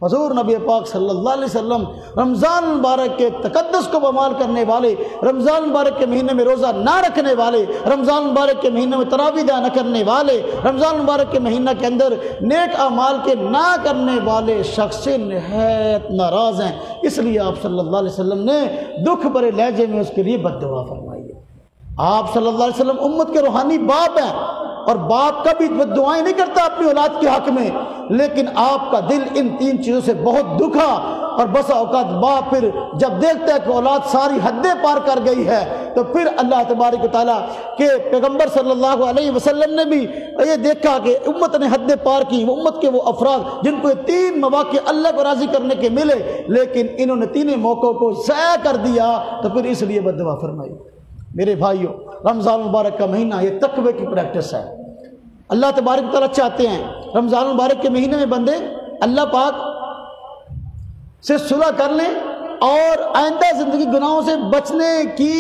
S1: حضور نبی پاک صلی اللہ علیہ وسلم رمضان مبارک کے تقدس کو بمال کرنے والے، رمضان مبارک کے مہینے میں روزہ نہ رکھنے والے، رمضان مبارک کے مہینے میں تراویح ادا نہ کرنے والے، رمضان مبارک کے مہینہ کے اندر نیک اعمال کے نہ کرنے والے شخص سے نہایت ناراض ہیں۔ اس لیے آپ صلی اللہ علیہ وسلم نے دکھ بھرے لہجے میں اس کے لیے بد دعا فرمائی ہے۔ آپ صلی اللہ علیہ وسلم امت کے روحانی باپ ہیں، اور باپ کبھی دعائیں نہیں کرتا اپنی اولاد کے حق میں، لیکن آپ کا دل ان 3 چیزوں سے بہت دکھا، اور بسا اوقات باپ پھر جب دیکھتا ہے کہ اولاد ساری حدیں پار کر گئی ہے تو پھر اللہ تبارک و تعالیٰ کے پیغمبر صلی اللہ علیہ وسلم نے بھی یہ دیکھا کہ امت نے حدیں پار کی، وہ امت کے وہ افراد جن کو یہ 3 مواقع اللہ کو راضی کرنے کے ملے لیکن انہوں نے 3 موقعوں کو ضائع کر دیا، تو پھر اس لیے بد دعا فرمائی۔ میرے بھائیوں، رمضان مبارک کا مہینہ یہ تقوی کی پریکٹس ہے۔ اللہ تبارک و تعالیٰ چاہتے ہیں رمضان مبارک کے مہینے میں بندے اللہ پاک سے صلح کر لیں اور آئندہ زندگی گناہوں سے بچنے کی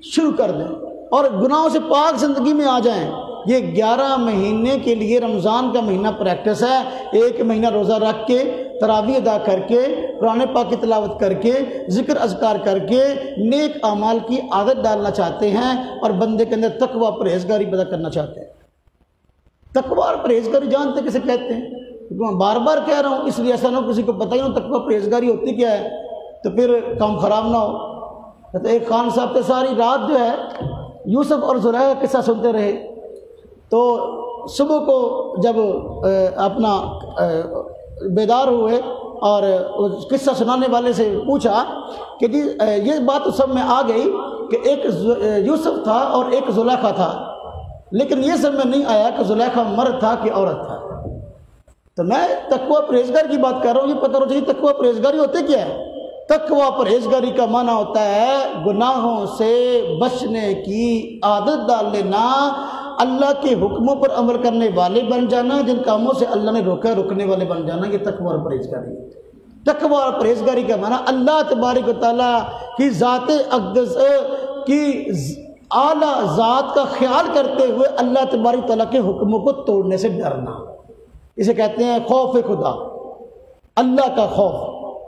S1: شروع کر دیں اور گناہوں سے پاک زندگی میں آ جائیں۔ یہ 11 مہینے کے لیے رمضان کا مہینہ پریکٹس ہے۔ 1 مہینہ روزہ رکھ کے، تراویح ادا کر کے، قرآن پاک کی تلاوت کر کے، ذکر اذکار کر کے نیک اعمال کی عادت ڈالنا چاہتے ہیں اور بندے کے اندر تقوی پرہیزگاری پیدا کرنا چاہتے ہیں۔ تقوی اور پرہیزگاری جانتے کسے کہتے ہیں؟ میں بار بار کہہ رہا ہوں، اس لیے ایسا نہ ہو کسی کو پتہ ہی نہ تقوی پرہیزگاری ہوتی کیا ہے تو پھر کام خراب نہ ہو۔ تو ایک خان صاحب تھے، ساری رات جو ہے یوسف اور زلیخا کا قصہ سنتے رہے، تو صبح کو جب اپنا بیدار ہوئے اور قصہ سنانے والے سے پوچھا کہ جی یہ بات تو سب میں آ گئی کہ ایک یوسف تھا اور ایک زلیخا تھا، لیکن یہ سب میں نہیں آیا کہ زلیخا مرد تھا کہ عورت تھا۔ تو میں تقوی پرہیزگاری کی بات کر رہا ہوں، یہ پتہ ہو چاہیے تقوی پرہیزگاری ہوتے کیا ہے۔ تقوی پرہیزگاری کا معنی ہوتا ہے گناہوں سے بچنے کی عادت ڈال لینا، اللہ کے حکموں پر عمل کرنے والے بن جانا، جن کاموں سے اللہ نے روکا رکنے والے بن جانا، یہ تقوی اور پرہیزگاری ہے۔ تقوی اور پرہیزگاری کا معنی اللہ تبارک و تعالیٰ کی ذات اقدس کی اعلیٰ ذات کا خیال کرتے ہوئے اللہ تبارک و تعالیٰ کے حکموں کو توڑنے سے ڈرنا، اسے کہتے ہیں خوف خدا، اللہ کا خوف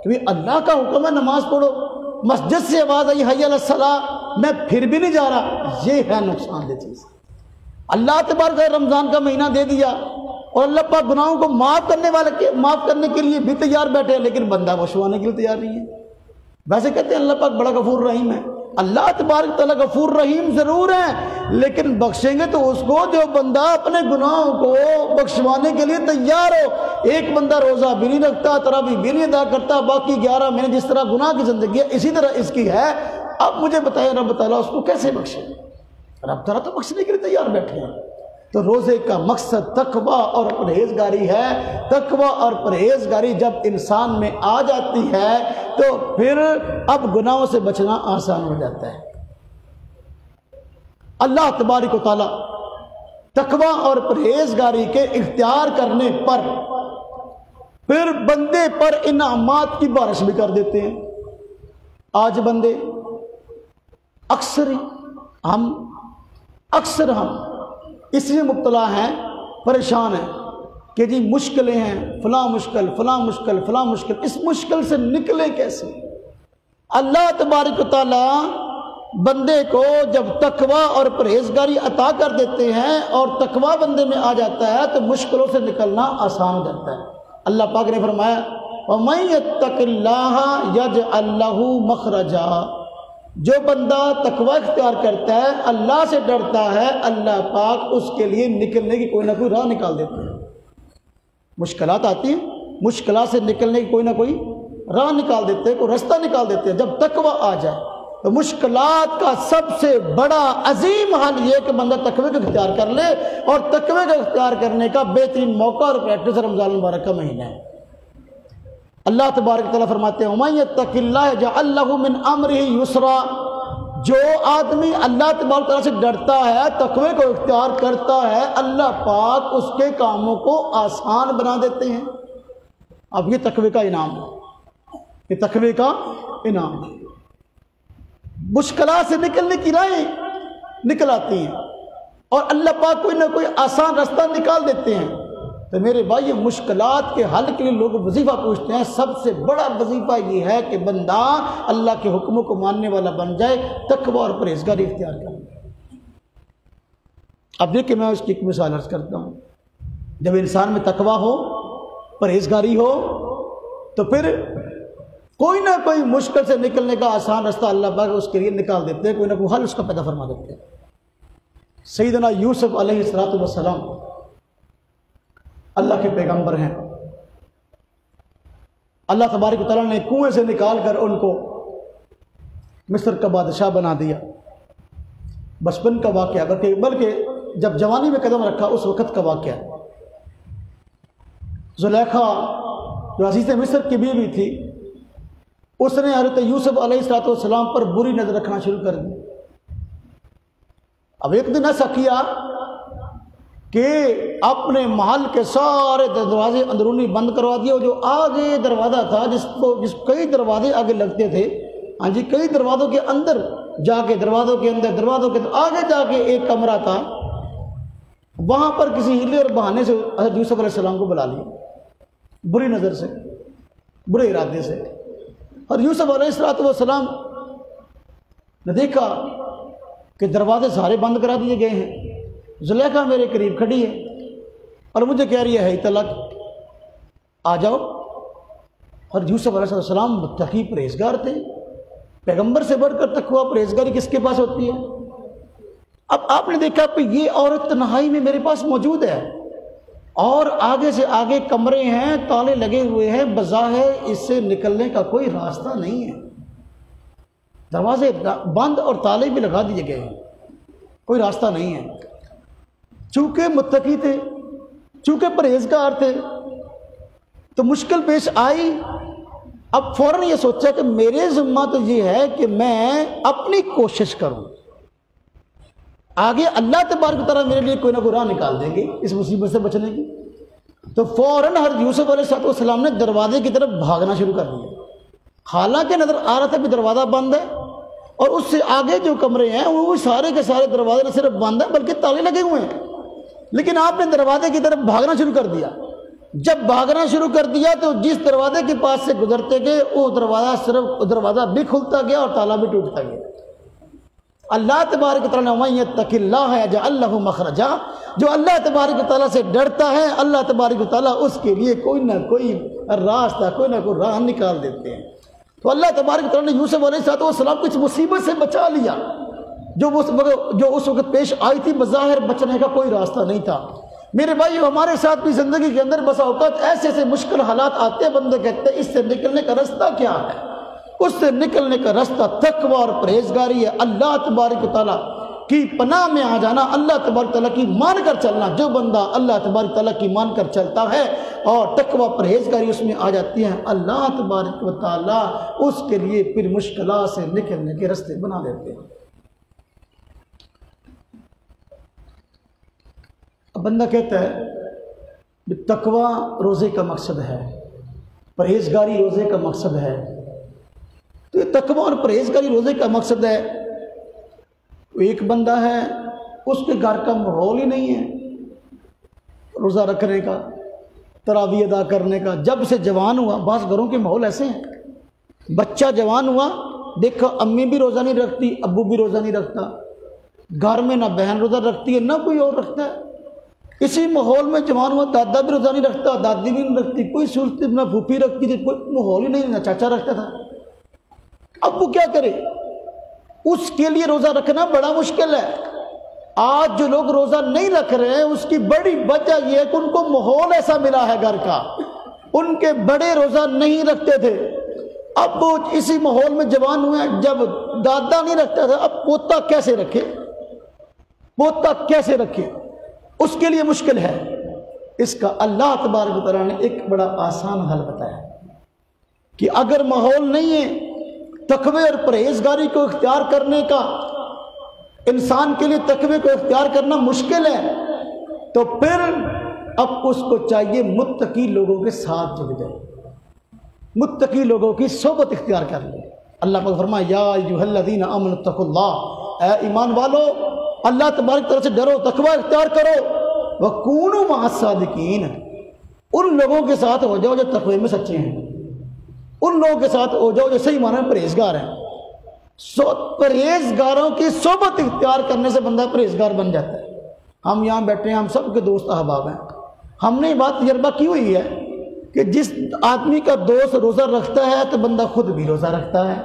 S1: کہ اللہ کا حکم ہے نماز پڑھو، مسجد سے آواز آئی حی علی الصلاۃ میں پھر بھی نہیں جا رہا، یہ ہے نقصان دہ چیز۔ اللہ تبارک رمضان کا مہینہ دے دیا اور اللہ پاک گناہوں کو معاف کرنے کے لیے بھی تیار بیٹھے ہیں، لیکن بندہ بخشوانے کے لیے تیار نہیں ہے۔ ویسے کہتے ہیں اللہ پاک بڑا غفور رحیم ہے، اللہ تبارک تعالیٰ غفور رحیم ضرور ہے، لیکن بخشیں گے تو اس کو جو بندہ اپنے گناہوں کو بخشوانے کے لیے تیار ہو۔ ایک بندہ روزہ بھی نہیں رکھتا، تراویح بھی نہیں ادا کرتا، باقی 11 مہینے جس طرح گناہ کی زندگی ہے اسی طرح اس کی ہے، اب مجھے بتائیں رب تعالیٰ اس کو کیسے بخشے؟ رب تعالیٰ تو بخشنے کے لیے تیار بیٹھے ہیں۔ تو روزے کا مقصد تقوی اور پرہیزگاری ہے۔ تقوی اور پرہیزگاری جب انسان میں آ جاتی ہے تو پھر اب گناہوں سے بچنا آسان ہو جاتا ہے۔ اللہ تبارک و تعالیٰ تقوی اور پرہیزگاری کے اختیار کرنے پر پھر بندے پر انعامات کی بارش بھی کر دیتے ہیں۔ آج بندے اکثر ہم اس لیے مبتلا ہیں، پریشان ہیں کہ جی مشکلیں ہیں، فلاں مشکل، اس مشکل سے نکلیں کیسے؟ اللہ تبارک و تعالیٰ بندے کو جب تقوی اور پرہیزگاری عطا کر دیتے ہیں اور تقوی بندے میں آ جاتا ہے تو مشکلوں سے نکلنا آسان ہو جاتا ہے۔ اللہ پاک نے فرمایا وَمَن يَتَّقِ اللَّهَ يَجْعَل لَّهُ مَخْرَجًا، جو بندہ تقوی اختیار کرتا ہے، اللہ سے ڈرتا ہے، اللہ پاک اس کے لیے نکلنے کی کوئی نہ کوئی راہ نکال دیتے ہیں۔ مشکلات آتی ہیں، مشکلات سے نکلنے کی کوئی نہ کوئی راہ نکال دیتے ہیں، کوئی رستہ نکال دیتے ہیں۔ جب تقوی آ جائے تو مشکلات کا سب سے بڑا عظیم حل یہ کہ بندہ تقوی کا اختیار کر لے، اور تقوی کا اختیار کرنے کا بہترین موقع اور پریکٹس رمضان المبارک کا مہینہ ہے۔ اللہ تبارک تعالیٰ فرماتے ہیں وَمَن يَتَّقِ اللَّهَ يَجْعَل لَّهُ مِنْ أَمْرِهِ يُسْرًا، جو آدمی اللہ تبارک تعالیٰ سے ڈرتا ہے، تقوی کو اختیار کرتا ہے، اللہ پاک اس کے کاموں کو آسان بنا دیتے ہیں۔ اب یہ تقوی کا انعام ہے، یہ تقوی کا انعام ہے۔ مشکلات سے نکلنے کی راہیں نکل آتی ہیں اور اللہ پاک کوئی نہ کوئی آسان رستہ نکال دیتے ہیں۔ تو میرے بھائی مشکلات کے حل کے لیے لوگ وظیفہ پوچھتے ہیں، سب سے بڑا وظیفہ یہ ہے کہ بندہ اللہ کے حکموں کو ماننے والا بن جائے، تقوی اور پرہیزگاری اختیار کرے۔ اب دیکھیں میں اس کی ایک مثال عرض کرتا ہوں۔ جب انسان میں تقوی ہو، پرہیزگاری ہو، تو پھر کوئی نہ کوئی مشکل سے نکلنے کا آسان رستہ اللہ پاک اس کے لیے نکال دیتے ہیں، کوئی نہ کوئی حل اس کا پیدا فرما دیتے ہیں۔ سیدنا یوسف علیہ السلام اللہ کے پیغمبر ہیں. اللہ تبارک و تعالیٰ نے کنویں سے نکال کر ان کو مصر کا بادشاہ بنا دیا. بچپن کا واقعہ بلکہ جب جوانی میں قدم رکھا اس وقت کا واقعہ. زلیخا جو عزیز مصر کی بیوی تھی, اس نے حضرت یوسف علیہ السلام پر بری نظر رکھنا شروع کر دی. اب ایک دن ایسا کیا کہ اپنے محل کے سارے دروازے اندرونی بند کروا دیے. جو آگے دروازہ تھا جس کئی دروازے آگے لگتے تھے, ہاں جی, کئی دروازوں کے اندر جا کے دروازوں کے آگے جا کے ایک کمرہ تھا, وہاں پر کسی ہیلے اور بہانے سے حضرت یوسف علیہ السلام کو بلا لیا, بری نظر سے, برے ارادے سے. اور یوسف علیہ السلام نے دیکھا کہ دروازے سارے بند کرا دیے گئے ہیں. زلیخا میرے قریب کھڑی ہے اور مجھے کہہ رہی ہے طلق, آ جاؤ. اور یوسف علیہ السلام متقی پرہیزگار تھے. پیغمبر سے بڑھ کر تقویٰ پرہیزگاری کس کے پاس ہوتی ہے؟ اب آپ نے دیکھا کہ یہ عورت تنہائی میں میرے پاس موجود ہے اور آگے سے آگے کمرے ہیں, تالے لگے ہوئے ہیں, بظاہر اس سے نکلنے کا کوئی راستہ نہیں ہے. دروازے بند اور تالے بھی لگا دیے گئے ہیں, کوئی راستہ نہیں ہے. چونکہ متقی تھے, چونکہ پرہیزگار تھے, تو مشکل پیش آئی. اب فوراً یہ سوچا کہ میرے ذمہ تو یہ ہے کہ میں اپنی کوشش کروں, آگے اللہ تبارک و تعالیٰ میرے لیے کوئی نہ کوئی راہ نکال دیں گے اس مصیبت سے بچنے کی. تو فوراً حضرت یوسف علیہ السلام نے دروازے کی طرف بھاگنا شروع کر دیا. حالانکہ نظر آ رہا تھا کہ دروازہ بند ہے اور اس سے آگے جو کمرے ہیں وہ سارے کے سارے دروازے نہ صرف بند ہیں بلکہ تالے لگے ہوئے ہیں, لیکن آپ نے دروازے کی طرف بھاگنا شروع کر دیا. جب بھاگنا شروع کر دیا تو جس دروازے کے پاس سے گزرتے گئے وہ دروازہ بھی کھلتا گیا اور تالا بھی ٹوٹتا گیا. اللہ تبارک و تعالیٰ نے وَمَن يَتَّقِ اللَّهَ يَجْعَل لَّهُ مَخْرَجًا, جو اللہ تبارک و تعالیٰ سے ڈرتا ہے اللہ تبارک و تعالیٰ اس کے لیے کوئی نہ کوئی راستہ, کوئی نہ کوئی راہ نکال دیتے ہیں. تو اللہ تبارک و تعالیٰ نے یوسف علیہ السلام کو اس مصیبت سے بچا لیا جو اس وقت پیش آئی تھی. بظاہر بچنے کا کوئی راستہ نہیں تھا. میرے بھائی, ہمارے ساتھ بھی زندگی کے اندر بسا اوقات ایسے ایسے مشکل حالات آتے ہیں, بندے کہتے ہیں اس سے نکلنے کا راستہ کیا ہے؟ اس سے نکلنے کا راستہ تقوی اور پرہیزگاری ہے. اللہ تبارک و تعالیٰ کی پناہ میں آ جانا, اللہ تبارک تعالیٰ کی مان کر چلنا. جو بندہ اللہ تبارک تعالیٰ کی مان کر چلتا ہے اور تقوی پرہیزگاری اس میں آ جاتی ہے, اللہ تبارک و تعالیٰ اس کے لیے پھر مشکلات سے نکلنے کے راستے بنا دیتے ہیں. بندہ کہتا ہے تقوی روزے کا مقصد ہے, پرہیزگاری روزے کا مقصد ہے. تو یہ تقوی اور پرہیزگاری روزے کا مقصد ہے. ایک بندہ ہے اس کے گھر کا ماحول ہی نہیں ہے روزہ رکھنے کا, تراویح ادا کرنے کا. جب سے جوان ہوا, بعض گھروں کے ماحول ایسے ہیں, بچہ جوان ہوا دیکھو امی بھی روزہ نہیں رکھتی, ابو بھی روزہ نہیں رکھتا, گھر میں نہ بہن روزہ رکھتی ہے نہ کوئی اور رکھتا ہے. اسی ماحول میں جوان ہوا, دادا بھی روزہ نہیں رکھتا, دادی بھی نہیں رکھتی, کوئی صورت نہ پھوپھی رکھتی تھی, کوئی ماحول ہی نہیں, نہ چاچا رکھتا تھا. اب وہ کیا کرے؟ اس کے لیے روزہ رکھنا بڑا مشکل ہے. آج جو لوگ روزہ نہیں رکھ رہے ہیں اس کی بڑی وجہ یہ ہے کہ ان کو ماحول ایسا ملا ہے گھر کا. ان کے بڑے روزہ نہیں رکھتے تھے, اب وہ اسی ماحول میں جوان ہوئے. جب دادا نہیں رکھتا تھا اب پوتا کیسے رکھے, پوتا کیسے رکھے؟ اس کے لیے مشکل ہے. اس کا اللہ تبارک و تعالیٰ نے ایک بڑا آسان حل بتایا کہ اگر ماحول نہیں ہے تقوی اور پرہیزگاری کو اختیار کرنے کا, انسان کے لیے تقوی کو اختیار کرنا مشکل ہے, تو پھر اب اس کو چاہیے متقی لوگوں کے ساتھ جڑ جائے, متقی لوگوں کی صحبت اختیار کر لے. اللہ پاک فرمایا یا ایھا الذین آمنوا اتقوا اللہ, اے ایمان والو اللہ تبارک طرف سے ڈرو, تقوی اختیار کرو. وَكُونُوا مَعَ الصَّادِقِينَ, ان لوگوں کے ساتھ ہو جاؤ جو تقوی میں سچے ہیں, ان لوگوں کے ساتھ ہو جاؤ جو صحیح معنی میں پرہیزگار ہیں. پرہیزگاروں کی صحبت اختیار کرنے سے بندہ پرہیزگار بن جاتا ہے. ہم یہاں بیٹھے ہیں, ہم سب کے دوست احباب ہیں. ہم نے یہ بات تجربہ کی ہوئی ہے کہ جس آدمی کا دوست روزہ رکھتا ہے تو بندہ خود بھی روزہ رکھتا ہے.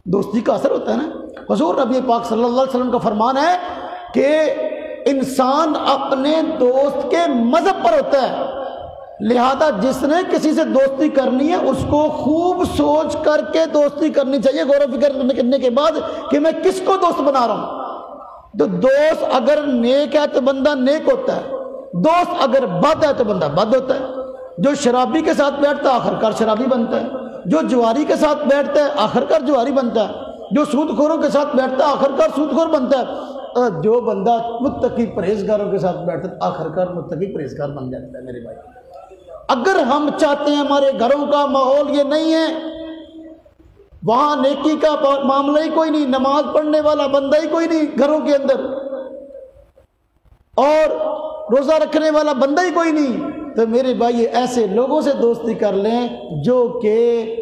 S1: دوستی کا اثر ہوتا ہے نا. حضور نبی پاک صلی اللہ علیہ وسلم کا فرمان ہے کہ انسان اپنے دوست کے مذہب پر ہوتا ہے، لہذا جس نے کسی سے دوستی کرنی ہے اس کو خوب سوچ کر کے دوستی کرنی چاہیے، غور و فکر کرنے کے بعد کہ میں کس کو دوست بنا رہا ہوں۔ تو دوست اگر نیک ہے تو بندہ نیک ہوتا ہے، دوست اگر بد ہے تو بندہ بد ہوتا ہے۔ جو شرابی کے ساتھ بیٹھتا ہے آخر کار شرابی بنتا ہے، جو جواری کے ساتھ بیٹھتا ہے آخر کار جواری بنتا ہے، جو سود خوروں کے ساتھ بیٹھتا ہے آخر کار سود خور بنتا ہے، جو بندہ متقی پرہیزگاروں کے ساتھ بیٹھتا ہے آخر کار متقی پرہیزگار بن جاتا ہے۔ میرے بھائی، اگر ہم چاہتے ہیں ہمارے گھروں کا ماحول یہ نہیں ہے، وہاں نیکی کا معاملہ ہی کوئی نہیں، نماز پڑھنے والا بندہ ہی کوئی نہیں گھروں کے اندر، اور روزہ رکھنے والا بندہ ہی کوئی نہیں، تو میرے بھائی ایسے لوگوں سے دوستی کر لیں جو کہ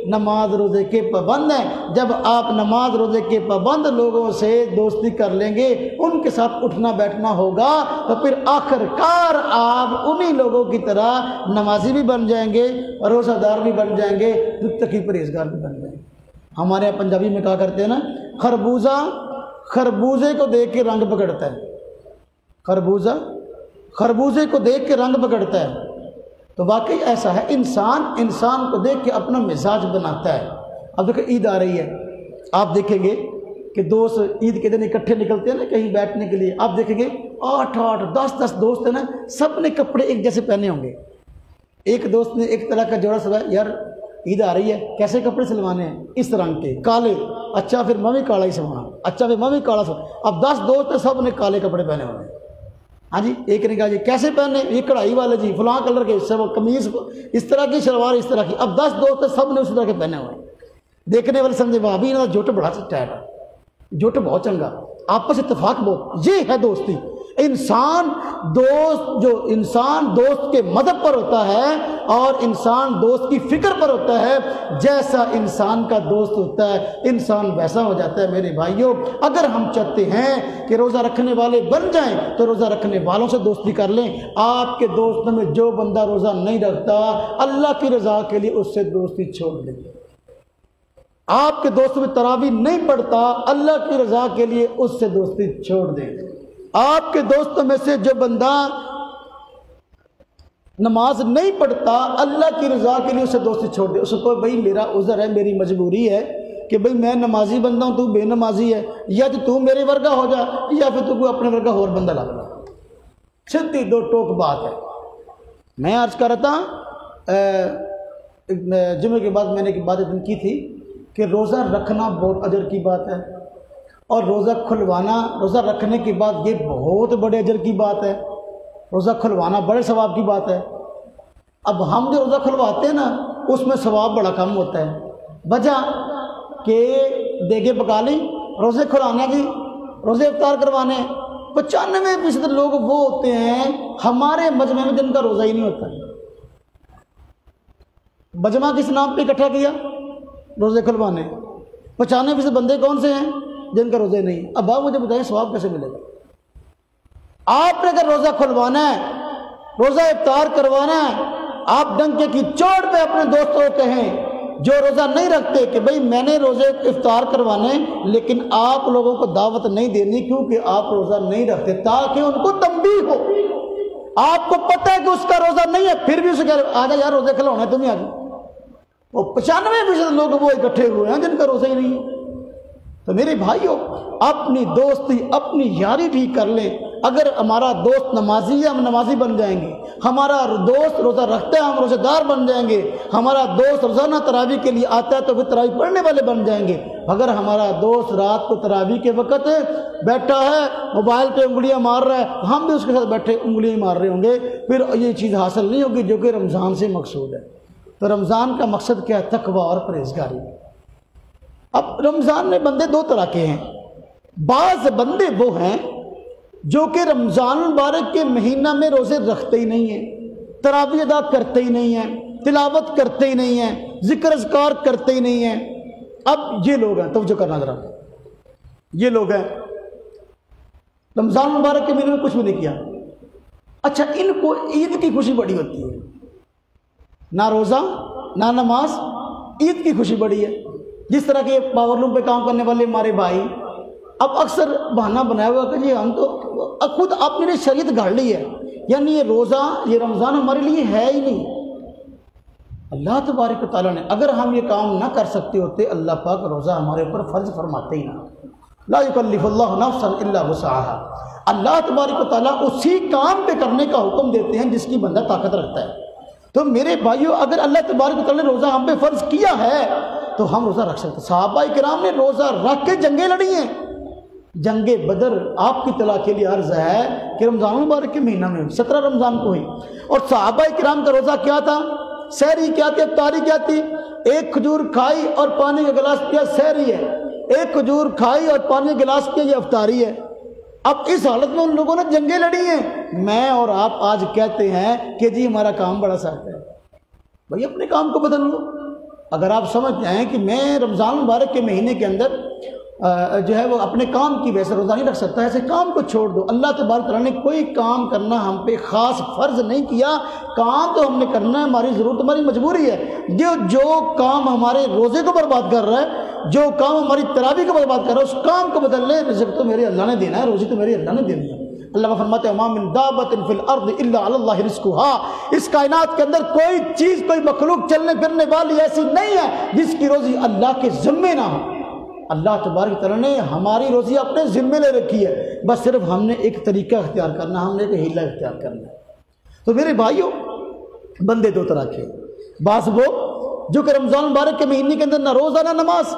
S1: نماز روزے کے پابند ہیں۔ جب آپ نماز روزے کے پابند لوگوں سے دوستی کر لیں گے، ان کے ساتھ اٹھنا بیٹھنا ہوگا، تو پھر آخر کار آپ انہی لوگوں کی طرح نمازی بھی بن جائیں گے، روزہ دار بھی بن جائیں گے، متقی پرہیزگار بھی بن جائیں گے۔ ہمارے یہاں پنجابی میں کہا کرتے ہیں نا، خربوزے کو دیکھ کے رنگ پکڑتا ہے، خربوزے کو دیکھ کے رنگ پکڑتا ہے۔ تو واقعی ایسا ہے، انسان کو دیکھ کے اپنا مزاج بناتا ہے۔ اب دیکھیں عید آ رہی ہے، آپ دیکھیں گے کہ دوست عید کے دن اکٹھے نکلتے ہیں نا کہیں بیٹھنے کے لیے، آپ دیکھیں گے 8 10 دوست ہیں نا، سب نے کپڑے ایک جیسے پہنے ہوں گے۔ ایک دوست نے ایک طرح کا جوڑا سلوایا، یار عید آ رہی ہے کیسے کپڑے سلوانے ہیں، اس رنگ کے کالے، اچھا پھر میں بھی کالا ہی سلوانا، اچھا پھر میں بھی کالا سلوانا۔ اب 10 دوست ہیں، سب نے کالے کپڑے پہنے ہوئے ہیں۔ ہاں جی، ایک نے کہا جی کیسے پہنے، یہ کڑھائی والے جی فلاں کلر کے، سب قمیض اس طرح کی، شلوار اس طرح کی۔ اب 10 دوست ہیں، سب نے اس طرح کے پہنے ہوئے ہیں۔ دیکھنے والے سمجھے وہاں بھی جوٹ بڑا ٹائٹ ہے، جوٹ بہت چنگا، آپس اتفاق بہت، یہ ہے دوستی۔ انسان دوست کے مذہب پر ہوتا ہے، اور انسان دوست کی فکر پر ہوتا ہے۔ جیسا انسان کا دوست ہوتا ہے انسان ویسا ہو جاتا ہے۔ میرے بھائیوں، اگر ہم چاہتے ہیں کہ روزہ رکھنے والے بن جائیں تو روزہ رکھنے والوں سے دوستی کر لیں۔ آپ کے دوستوں میں جو بندہ روزہ نہیں رکھتا، اللہ کی رضا کے لیے اس سے دوستی چھوڑ دیں۔ آپ کے دوست میں تراویح نہیں پڑھتا، اللہ کی رضا کے لیے اس سے دوستی چھوڑ دیں۔ آپ کے دوستوں میں سے جو بندہ نماز نہیں پڑھتا، اللہ کی رضا کے لیے اسے دوستی چھوڑ دے۔ اس کو بھائی میرا عذر ہے، میری مجبوری ہے کہ بھئی میں نمازی بندہ ہوں، تو بے نمازی ہے، یا تو میرے ورگا ہو جا، یا پھر تو کوئی اپنے ورگا اور بندہ لگ رہا۔ سیدھی دو ٹوک بات ہے۔ میں عرض کر رہا تھا جمعے کے بعد میں نے ایک بات کی تھی کہ روزہ رکھنا بہت اجر کی بات ہے، اور روزہ کھلوانا، روزہ رکھنے کے بعد یہ بہت بڑے اجر کی بات ہے، روزہ کھلوانا بڑے ثواب کی بات ہے۔ اب ہم جو روزہ کھلواتے ہیں نا اس میں ثواب بڑا کم ہوتا ہے، وجہ کہ دیگیں پکا لی روزے کھلانے کی، روزے افطار کروانے۔ 95% لوگ وہ ہوتے ہیں ہمارے مجمع میں جن کا روزہ ہی نہیں ہوتا۔ مجمع کس نام پہ اکٹھا کیا؟ روزے کھلوانے۔ 95% بندے کون سے ہیں؟ جن کا روزہ نہیں۔ اب آپ مجھے بتائیں ثواب کیسے ملے گا؟ آپ نے اگر روزہ کھلوانا ہے، روزہ افطار کروانا ہے، آپ ڈنکے کی چوٹ پہ اپنے دوستوں کو کہیں جو روزہ نہیں رکھتے کہ بھئی میں نے روزے افطار کروانے، لیکن آپ لوگوں کو دعوت نہیں دینی کیونکہ آپ روزہ نہیں رکھتے، تاکہ ان کو تنبیہ ہو۔ آپ کو پتہ ہے کہ اس کا روزہ نہیں ہے، پھر بھی اسے کہہ رہے آجا یار روزے کھلوانا ہے تمہیں، آگے وہ 95% لوگ وہ اکٹھے ہوئے ہیں جن کا روزہ ہی نہیں ہے۔ تو میرے بھائیوں، اپنی دوستی اپنی یاری ٹھیک کر لیں۔ اگر ہمارا دوست نمازی ہے ہم نمازی بن جائیں گے، ہمارا دوست روزہ رکھتا ہے ہم روزہ دار بن جائیں گے، ہمارا دوست روزانہ تراویح کے لیے آتا ہے تو پھر تراویح پڑھنے والے بن جائیں گے۔ اگر ہمارا دوست رات کو تراویح کے وقت بیٹھا ہے موبائل پہ انگلیاں مار رہا ہے، ہم بھی اس کے ساتھ بیٹھے انگلیاں مار رہے ہوں گے، پھر یہ چیز حاصل نہیں ہوگی جو کہ رمضان سے مقصود ہے۔ تو رمضان کا مقصد کیا ہے؟ تقویٰ اور پرہیزگاری۔ اب رمضان میں بندے دو طرح کے ہیں، بعض بندے وہ ہیں جو کہ رمضان المبارک کے مہینہ میں روزے رکھتے ہی نہیں ہیں، تراویح ادا کرتے ہی نہیں ہیں، تلاوت کرتے ہی نہیں ہیں، ذکر اذکار کرتے ہی نہیں ہیں۔ اب یہ لوگ ہیں، توجہ کرنا ذرا، یہ لوگ ہیں رمضان المبارک کے مہینے میں کچھ بھی نہیں کیا، اچھا ان کو عید کی خوشی بڑی ہوتی ہے، نہ روزہ نہ نماز، عید کی خوشی بڑی ہے۔ جس طرح کے پاور لوم پہ کام کرنے والے ہمارے بھائی اب اکثر بہانہ بنایا ہوا کہ جی ہم تو خود آپ نے شریعت گھڑ لی ہے، یعنی یہ روزہ یہ رمضان ہمارے لیے ہے ہی نہیں۔ اللہ تبارک و تعالیٰ نے اگر ہم یہ کام نہ کر سکتے ہوتے، اللہ پاک روزہ ہمارے اوپر فرض فرماتے ہی نہ۔ لا یکلف اللہ نفسا الا وسعها، اللہ تبارک و تعالیٰ اسی کام پہ کرنے کا حکم دیتے ہیں جس کی بندہ طاقت رکھتا ہے۔ تو میرے بھائیو، اگر اللہ تبارک و تعالیٰ نے روزہ ہم پہ فرض کیا ہے تو ہم روزہ رکھ سکتے ہیں۔ صحابہ کرام نے روزہ رکھ کے جنگیں لڑی ہیں۔ جنگ بدر آپ کی اطلاع کے لیے عرض ہے کہ رمضان المبارک کے مہینہ میں 17 رمضان کو ہوئی، اور صحابہ کرام کا روزہ کیا تھا؟ سحری کیا تھی، افطاری کیا تھی؟ ایک کھجور کھائی اور پانی کا گلاس پیا، سحری ہے۔ ایک کھجور کھائی اور پانی کا گلاس پیا، یہ افطاری ہے۔ اب اس حالت میں ان لوگوں نے جنگیں لڑی ہیں۔ میں اور آپ آج کہتے ہیں کہ جی ہمارا کام بڑا سخت ہے۔ بھائی اپنے کام کو بدل لو۔ اگر آپ سمجھتے ہیں کہ میں رمضان المبارک کے مہینے کے اندر جو ہے وہ اپنے کام کی وجہ سے روزہ نہیں رکھ سکتا، ایسے کام کو چھوڑ دو۔ اللہ تبارک تعالیٰ نے کوئی کام کرنا ہم پہ خاص فرض نہیں کیا، کام تو ہم نے کرنا ہے، ہماری ضرورت ہماری مجبوری ہے۔ جو کام ہمارے روزے کو برباد کر رہا ہے، جو کام ہماری تراویح کو برباد کر رہا ہے، اس کام کو بدل لیں۔ رزق تو میرے اللہ نے دینا ہے، روزی تو میرے اللہ نے دینی ہے۔ اللہ فرماتے ہیں وَمَا مِن دَابَّةٍ فِي الْأَرْضِ إِلَّا عَلَى اللَّهِ رِزْقُهَا، اس کائنات کے اندر کوئی چیز کوئی مخلوق چلنے پھرنے والی ایسی نہیں ہے جس کی روزی اللہ کے ذمے نہ ہو۔ اللہ تبارک تعالیٰ نے ہماری روزی اپنے ذمے لے رکھی ہے، بس صرف ہم نے ایک طریقہ اختیار کرنا، ہم نے ایک ہیلہ اختیار کرنا ہے۔ تو میرے بھائیوں، بندے دو طرح کے، بعض وہ جو کہ رمضان مبارک کے مہینے کے اندر نہ روزہ نہ نماز،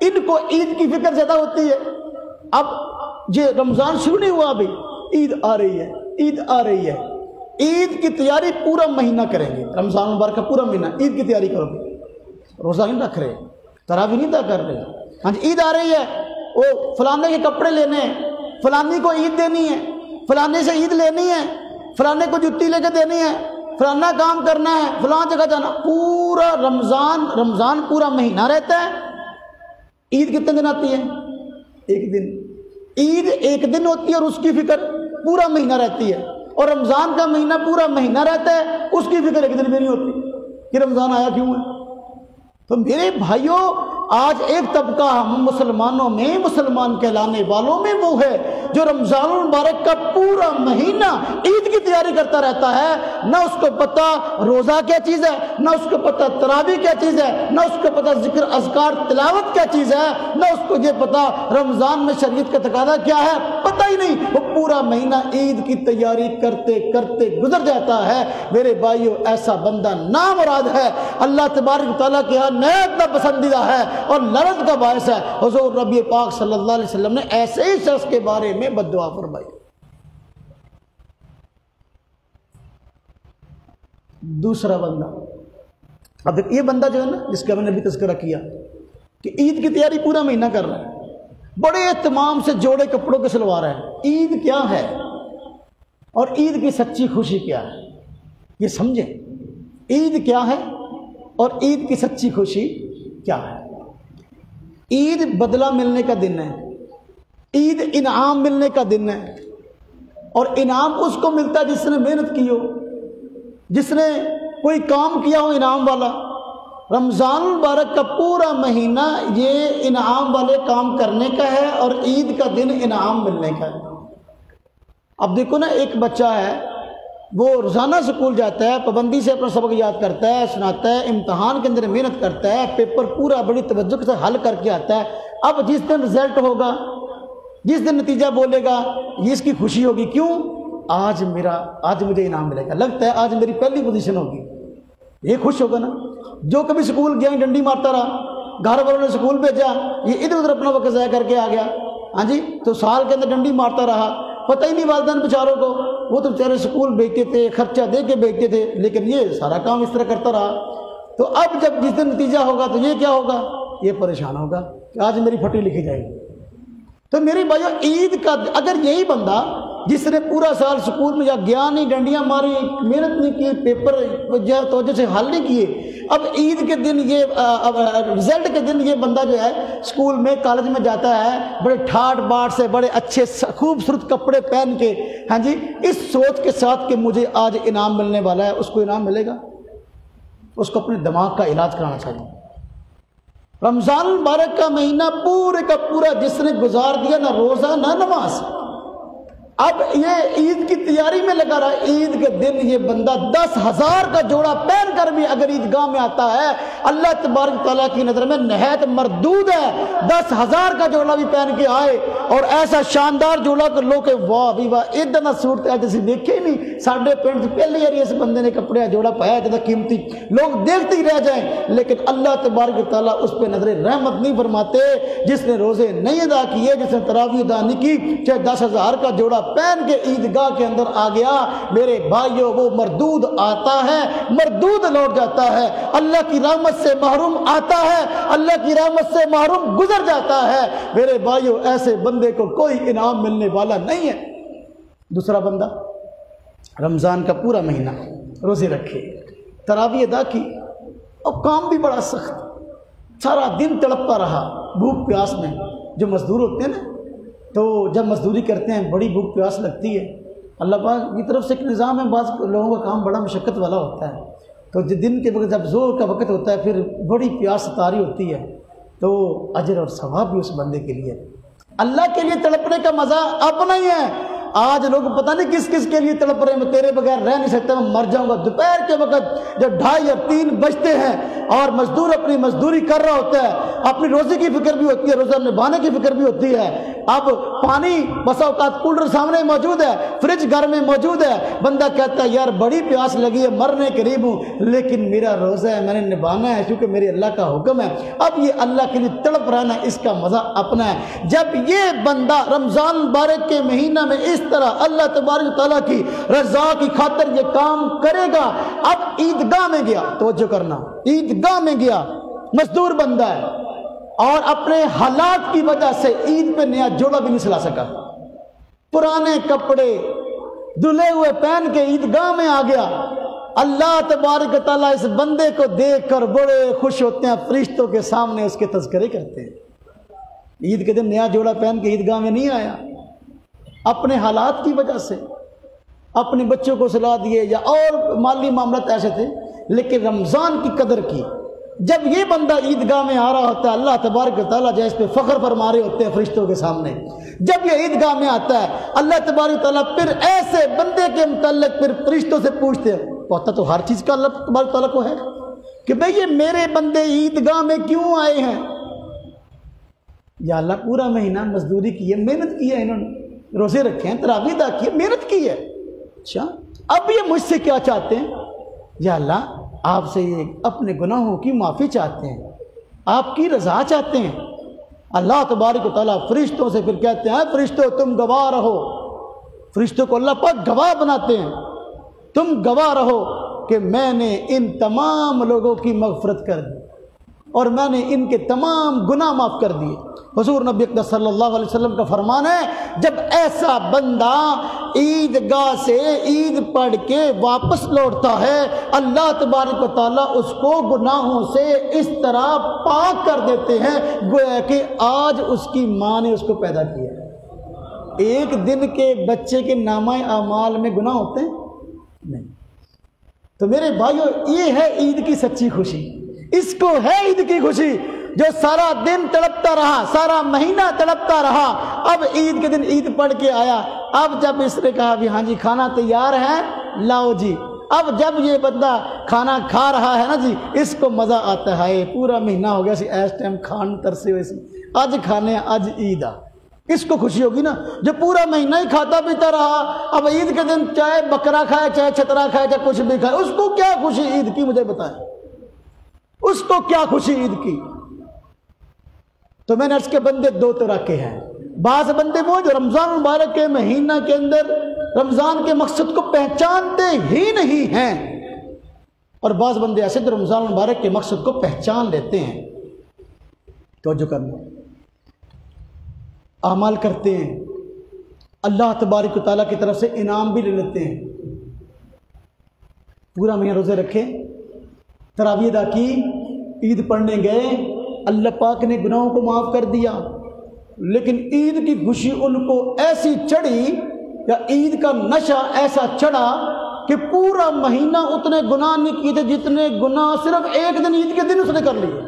S1: ان کو عید کی فکر زیادہ ہوتی ہے۔ اب یہ رمضان شروع نہیں ہوا، ابھی عید آ رہی ہے، عید آ رہی ہے، عید کی تیاری پورا مہینہ کریں گے۔ رمضان مبارک کا پورا مہینہ عید کی تیاری کرو گے، روزہ نہیں رکھ رہے، تراویح نہیں ادا کر رہے۔ ہاں جی عید آ رہی ہے، وہ فلانے کے کپڑے لینے ہیں، فلانی کو عید دینی ہے، فلانے سے عید لینی ہے، فلانے کو جتی لے کے دینی ہے، فلانا کام کرنا ہے، فلاں جگہ جانا۔ پورا رمضان پورا مہینہ رہتا ہے، عید کتنے دن آتی ہے؟ ایک دن۔ عید ایک دن ہوتی ہے اور اس کی فکر پورا مہینہ رہتی ہے، اور رمضان کا مہینہ پورا مہینہ رہتا ہے، اس کی فکر ایک دن بھی نہیں ہوتی کہ رمضان آیا کیوں ہے۔ تو میرے بھائیوں، آج ایک طبقہ ہم مسلمانوں میں، مسلمان کہلانے والوں میں وہ ہے جو رمضان المبارک کا پورا مہینہ عید کی تیاری کرتا رہتا ہے، نہ اس کو پتہ روزہ کیا چیز ہے، نہ اس کو پتہ تراویح کیا چیز ہے، نہ اس کو پتہ ذکر اذکار تلاوت کیا چیز ہے، نہ اس کو یہ پتہ رمضان میں شریعت کا تقاضا کیا ہے، پتہ ہی نہیں۔ وہ پورا مہینہ عید کی تیاری کرتے کرتے گزر جاتا ہے۔ میرے بھائیوں، ایسا بندہ نامراد ہے، اللہ تبارک تعالیٰ کے ہاں نہایت ناپسندیدہ ہے اور لعنت کا باعث ہے۔ حضور نبی پاک صلی اللہ علیہ وسلم نے ایسے ہی شخص کے بارے میں بد دعا فرمائی۔ دوسرا بندہ، اب یہ بندہ جو ہے نا، جس کا میں نے ابھی تذکرہ کیا کہ عید کی تیاری پورا مہینہ کر رہا ہے، بڑے اہتمام سے جوڑے کپڑوں کے سلوا رہا ہے۔ عید کیا ہے اور عید کی سچی خوشی کیا ہے، یہ سمجھیں۔ عید کیا ہے اور عید کی سچی خوشی کیا ہے۔ عید بدلہ ملنے کا دن ہے، عید انعام ملنے کا دن ہے، اور انعام اس کو ملتا ہے جس نے محنت کی ہو، جس نے کوئی کام کیا ہو انعام والا۔ رمضان المبارک کا پورا مہینہ یہ انعام والے کام کرنے کا ہے اور عید کا دن انعام ملنے کا ہے۔ اب دیکھو نا، ایک بچہ ہے وہ روزانہ سکول جاتا ہے، پابندی سے اپنا سبق یاد کرتا ہے، سناتا ہے، امتحان کے اندر محنت کرتا ہے، پیپر پورا بڑی توجہ سے حل کر کے آتا ہے۔ اب جس دن رزلٹ ہوگا، جس دن نتیجہ بولے گا، یہ اس کی خوشی ہوگی۔ کیوں؟ آج مجھے انعام ملے گا، لگتا ہے آج میری پہلی پوزیشن ہوگی، یہ خوش ہوگا نا۔ جو کبھی سکول گیا ڈنڈی مارتا رہا، گھر والوں نے سکول بھیجا، یہ ادھر ادھر اپنا وقت ضائع کر کے آ گیا، ہاں جی، تو سال کے اندر ڈنڈی مارتا رہا، پتہ ہی نہیں والدین بیچاروں کو، وہ تو بیچارے سکول بھیجتے تھے، خرچہ دے کے بھیجتے تھے، لیکن یہ سارا کام اس طرح کرتا رہا۔ تو اب جب جس دن نتیجہ ہوگا تو یہ کیا ہوگا؟ یہ پریشان ہوگا کہ آج میری پھٹی لکھی جائے گی۔ تو میری بھائیو، عید کا اگر یہی بندہ جس نے پورا سال سکول میں یا گیا نہیں، ڈنڈیاں ماری، محنت نہیں کی، پیپر توجہ سے حل نہیں کیے، اب عید کے دن یہ رزلٹ کے دن یہ بندہ جو ہے اسکول میں کالج میں جاتا ہے بڑے ٹھاٹ باٹ سے، بڑے اچھے خوبصورت کپڑے پہن کے، ہاں جی، اس سوچ کے ساتھ کہ مجھے آج انعام ملنے والا ہے، اس کو انعام ملے گا؟ اس کو اپنے دماغ کا علاج کرانا چاہیے۔ رمضان المبارک کا مہینہ پورے کا پورا جس نے گزار دیا نہ روزہ نہ نماز، اب یہ عید کی تیاری میں لگا رہا، عید کے دن یہ بندہ 10,000 کا جوڑا پہن کر بھی اگر عیدگاہ میں آتا ہے، اللہ تبارک تعالیٰ کی نظر میں نہایت مردود ہے۔ 10,000 کا جوڑا بھی پہن کے آئے اور ایسا شاندار جوڑا کر لو کہ واہ بھی واہ، اتنا صورت ہے جیسے دیکھے ہی نہیں، ساڑھے پینٹ سے پہلے یار اس بندے نے کپڑے جوڑا پایا اتنا قیمتی، لوگ دیکھتے ہی رہ جائیں، لیکن اللہ تبارک تعالیٰ اس پہ نظر رحمت نہیں فرماتے۔ جس نے روزے نہیں ادا کیے، جس نے تراویح ادا نہیں کی، چاہے 10,000 کا جوڑا پہن کے عیدگاہ کے اندر آ گیا، میرے بھائیوں وہ مردود آتا ہے، مردود لوٹ جاتا ہے، اللہ کی رحمت سے محروم آتا ہے، اللہ کی رحمت سے محروم گزر جاتا ہے۔ میرے بھائیوں ایسے بندے کو کوئی انعام ملنے والا نہیں ہے۔ دوسرا بندہ رمضان کا پورا مہینہ روزے رکھے، تراویح ادا کی اور کام بھی بڑا سخت، سارا دن تڑپتا رہا بھوک پیاس میں۔ جو مزدور ہوتے ہیں نا، تو جب مزدوری کرتے ہیں بڑی بھوک پیاس لگتی ہے، اللہ پاک کی طرف سے ایک نظام ہے، بعض لوگوں کا کام بڑا مشقت والا ہوتا ہے، تو دن کے وقت جب زور کا وقت ہوتا ہے پھر بڑی پیاس ستاری ہوتی ہے، تو اجر اور ثواب بھی اس بندے کے لیے، اللہ کے لیے تڑپنے کا مزہ اپنا ہی ہے۔ آج لوگ پتہ نہیں کس کس کے لیے تڑپ رہے ہیں، میں تیرے بغیر رہ نہیں سکتا، میں مر جاؤں گا۔ دوپہر کے وقت جب 2:30 اور 3 بجتے ہیں اور مزدور اپنی مزدوری کر رہا ہوتا ہے، اپنی روزی کی فکر بھی ہوتی ہے، روزہ نبھانے کی فکر بھی ہوتی ہے، اب پانی بسا اوقات کولر سامنے موجود ہے، فریج گھر میں موجود ہے، بندہ کہتا ہے یار بڑی پیاس لگی ہے، مرنے قریب ہوں، لیکن میرا روزہ ہے، میں نے نبھانا ہے کیونکہ میرے اللہ کا حکم ہے۔ اب یہ اللہ کے لیے تڑپ رہنا، اس کا مزہ اپنا ہے۔ جب یہ بندہ رمضان مبارک کے مہینہ میں اس طرح اللہ تبارک تعالیٰ کی رضا کی خاطر یہ کام کرے گا، اب عیدگاہ میں گیا، توجہ کرنا، عیدگاہ میں گیا، مزدور بندہ ہے اور اپنے حالات کی وجہ سے عید پہ نیا جوڑا بھی نہیں سلا سکا، پرانے کپڑے دھلے ہوئے پہن کے عیدگاہ میں آ گیا۔ اللہ تبارک تعالیٰ اس بندے کو دیکھ کر بڑے خوش ہوتے ہیں، فرشتوں کے سامنے اس کے تذکرے کرتے ہیں۔ عید کے دن نیا جوڑا پہن کے عیدگاہ میں نہیں آیا، اپنے حالات کی وجہ سے اپنے بچوں کو سلا دیے یا اور مالی معاملات ایسے تھے، لیکن رمضان کی قدر کی۔ جب یہ بندہ عیدگاہ میں آ رہا ہوتا ہے، اللہ تبارک تعالیٰ جو اس پہ فخر فرما رہے ہوتے ہیں فرشتوں کے سامنے، جب یہ عیدگاہ میں آتا ہے اللہ تبارک تعالیٰ پھر ایسے بندے کے متعلق پھر فرشتوں سے پوچھتے ہیں، پتہ تو ہر چیز کا اللہ تبارک تعالیٰ کو ہے کہ بھئی یہ میرے بندے عیدگاہ میں کیوں آئے ہیں؟ یا اللہ پورا مہینہ مزدوری کی ہے، محنت کی ہے، انہوں نے روزے رکھے ہیں، تراویح ادا کی ہے، محنت کی ہے، اچھا اب یہ مجھ سے کیا چاہتے ہیں؟ یا اللہ آپ سے یہ اپنے گناہوں کی معافی چاہتے ہیں، آپ کی رضا چاہتے ہیں۔ اللہ تبارک و تعالیٰ فرشتوں سے پھر کہتے ہیں فرشتوں تم گواہ رہو، فرشتوں کو اللہ پاک گواہ بناتے ہیں، تم گواہ رہو کہ میں نے ان تمام لوگوں کی مغفرت کر دی اور میں نے ان کے تمام گناہ معاف کر دیے۔ حضور نبی اقدس صلی اللہ علیہ وسلم کا فرمان ہے، جب ایسا بندہ عیدگاہ سے عید پڑھ کے واپس لوٹتا ہے، اللہ تبارک و تعالیٰ اس کو گناہوں سے اس طرح پاک کر دیتے ہیں گویا کہ آج اس کی ماں نے اس کو پیدا کیا ہے۔ ایک دن کے بچے کے نامہ اعمال میں گناہ ہوتے ہیں نہیں۔ تو میرے بھائیو یہ ہے عید کی سچی خوشی، اس کو ہے عید کی خوشی، جو سارا دن تڑپتا رہا، سارا مہینہ تڑپتا رہا، اب عید کے دن عید پڑھ کے آیا، اب جب اس نے کہا بھی ہاں جی کھانا تیار ہے لاؤ جی، اب جب یہ بندہ کھانا کھا رہا ہے نا جی، اس کو مزہ آتا ہے، پورا مہینہ ہو گیا سی اس ٹائم کھان ترسے ہوئے سی، آج کھانے آج عید آ، اس کو خوشی ہوگی نا۔ جو پورا مہینہ ہی کھاتا پیتا رہا، اب عید کے دن چاہے بکرا کھائے چاہے چھترا کھائے چاہے کچھ بھی کھائے، اس کو کیا خوشی عید کی مجھے بتائیں، اس کو کیا خوشی عید کی؟ تو میں نے عرض کے بندے دو طرح کے ہیں، بعض بندے وہ جو رمضان مبارک کے مہینہ کے اندر رمضان کے مقصد کو پہچانتے ہی نہیں ہیں، اور بعض بندے ایسے جو رمضان مبارک کے مقصد کو پہچان لیتے ہیں، توجہ کرنا، اعمال کرتے ہیں، اللہ تبارک و تعالیٰ کی طرف سے انعام بھی لے لیتے ہیں، پورا مہینہ روزے رکھے، تراویح ادا کی، عید پڑھنے گئے، اللہ پاک نے گناہوں کو معاف کر دیا، لیکن عید کی خوشی ان کو ایسی چڑھی یا عید کا نشہ ایسا چڑھا کہ پورا مہینہ اتنے گناہ نہیں کیے تھے جتنے گناہ صرف ایک دن عید کے دن اس نے کر لیے۔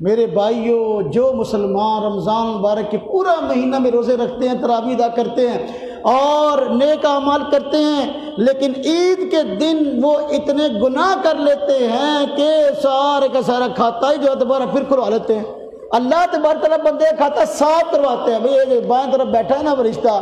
S1: میرے بھائیوں، جو مسلمان رمضان مبارک کے پورا مہینہ میں روزے رکھتے ہیں، تراویح ادا کرتے ہیں اور نیک اعمال کرتے ہیں، لیکن عید کے دن وہ اتنے گناہ کر لیتے ہیں کہ سارے کا سارا کھاتا ہی جو ہے دوبارہ پھر کھلوا لیتے ہیں۔ اللہ تبارک تعالیٰ بندے کا کھاتا صاف کرواتے ہیں، بھئی یہ بائیں طرف بیٹھا ہے نا فرشتہ،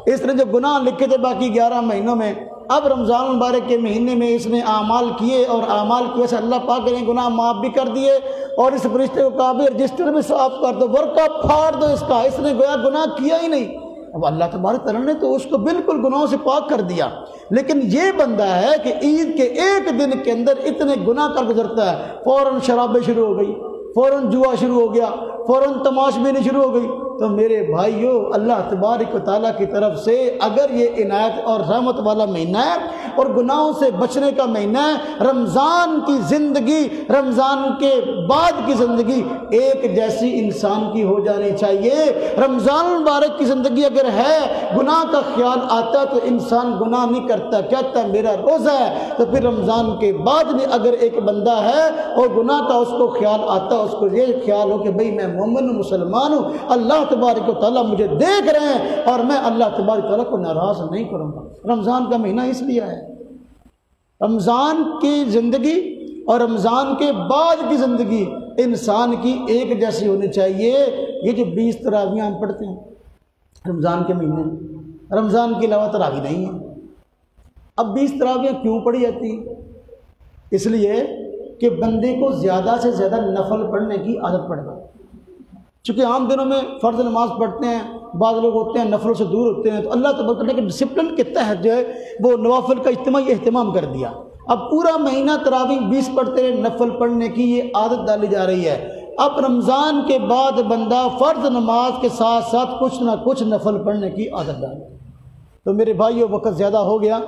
S1: اس نے جو گناہ لکھے تھے باقی 11 مہینوں میں، اب رمضان مبارک کے مہینے میں اس نے اعمال کیے اور اعمال کی وجہ سے اللہ پاک نے گناہ معاف بھی کر دیے، اور اس فرشتے کو کہا بھی رجسٹر میں صاف کر دو، ورقہ پھاڑ دو اس کا، اس نے گویا گناہ کیا ہی نہیں۔ اب اللہ تبارک تعالیٰ نے تو اس کو بالکل گناہوں سے پاک کر دیا، لیکن یہ بندہ ہے کہ عید کے ایک دن کے اندر اتنے گناہ کر گزرتا ہے، فوراً شرابیں شروع ہو گئی، فوراً جوا شروع ہو گیا، فوراً تماش بینی شروع ہو گئی۔ تو میرے بھائیوں، اللہ تبارک و تعالیٰ کی طرف سے اگر یہ عنایت اور رحمت والا مہینہ ہے اور گناہوں سے بچنے کا مہینہ ہے، رمضان کی زندگی، رمضان کے بعد کی زندگی ایک جیسی انسان کی ہو جانی چاہیے۔ رمضان مبارک کی زندگی اگر ہے، گناہ کا خیال آتا ہے تو انسان گناہ نہیں کرتا، کہتا ہے میرا روزہ ہے، تو پھر رمضان کے بعد بھی اگر ایک بندہ ہے اور گناہ کا اس کو خیال آتا ہے، اس کو یہ خیال ہو کہ بھئی میں مومن ہوں، مسلمان ہوں، اللہ تبارک و تعالیٰ مجھے دیکھ رہے ہیں اور میں اللہ تبارک و تعالیٰ کو ناراض نہیں کروں گا۔ رمضان کا مہینہ اس لیے ہے، رمضان کی زندگی اور رمضان کے بعد کی زندگی انسان کی ایک جیسی ہونی چاہیے۔ یہ جو 20 تراویح ہم پڑھتے ہیں رمضان کے مہینے میں، رمضان کے علاوہ تراویح نہیں ہے۔ اب 20 تراویح کیوں پڑھی جاتی ہیں؟ اس لیے کہ بندے کو زیادہ سے زیادہ نفل پڑھنے کی عادت پڑ جائے۔ چونکہ عام دنوں میں فرض نماز پڑھتے ہیں، بعض لوگ ہوتے ہیں نفلوں سے دور ہوتے ہیں، تو اللہ تبارک تعالیٰ کے ڈسپلن کے تحت جو ہے وہ نوافل کا اجتماعی اہتمام کر دیا۔ اب پورا مہینہ تراویح 20 پڑھتے ہیں، نفل پڑھنے کی یہ عادت ڈالی جا رہی ہے۔ اب رمضان کے بعد بندہ فرض نماز کے ساتھ ساتھ کچھ نہ کچھ نفل پڑھنے کی عادت ڈالے۔ تو میرے بھائیو، وقت زیادہ ہو گیا،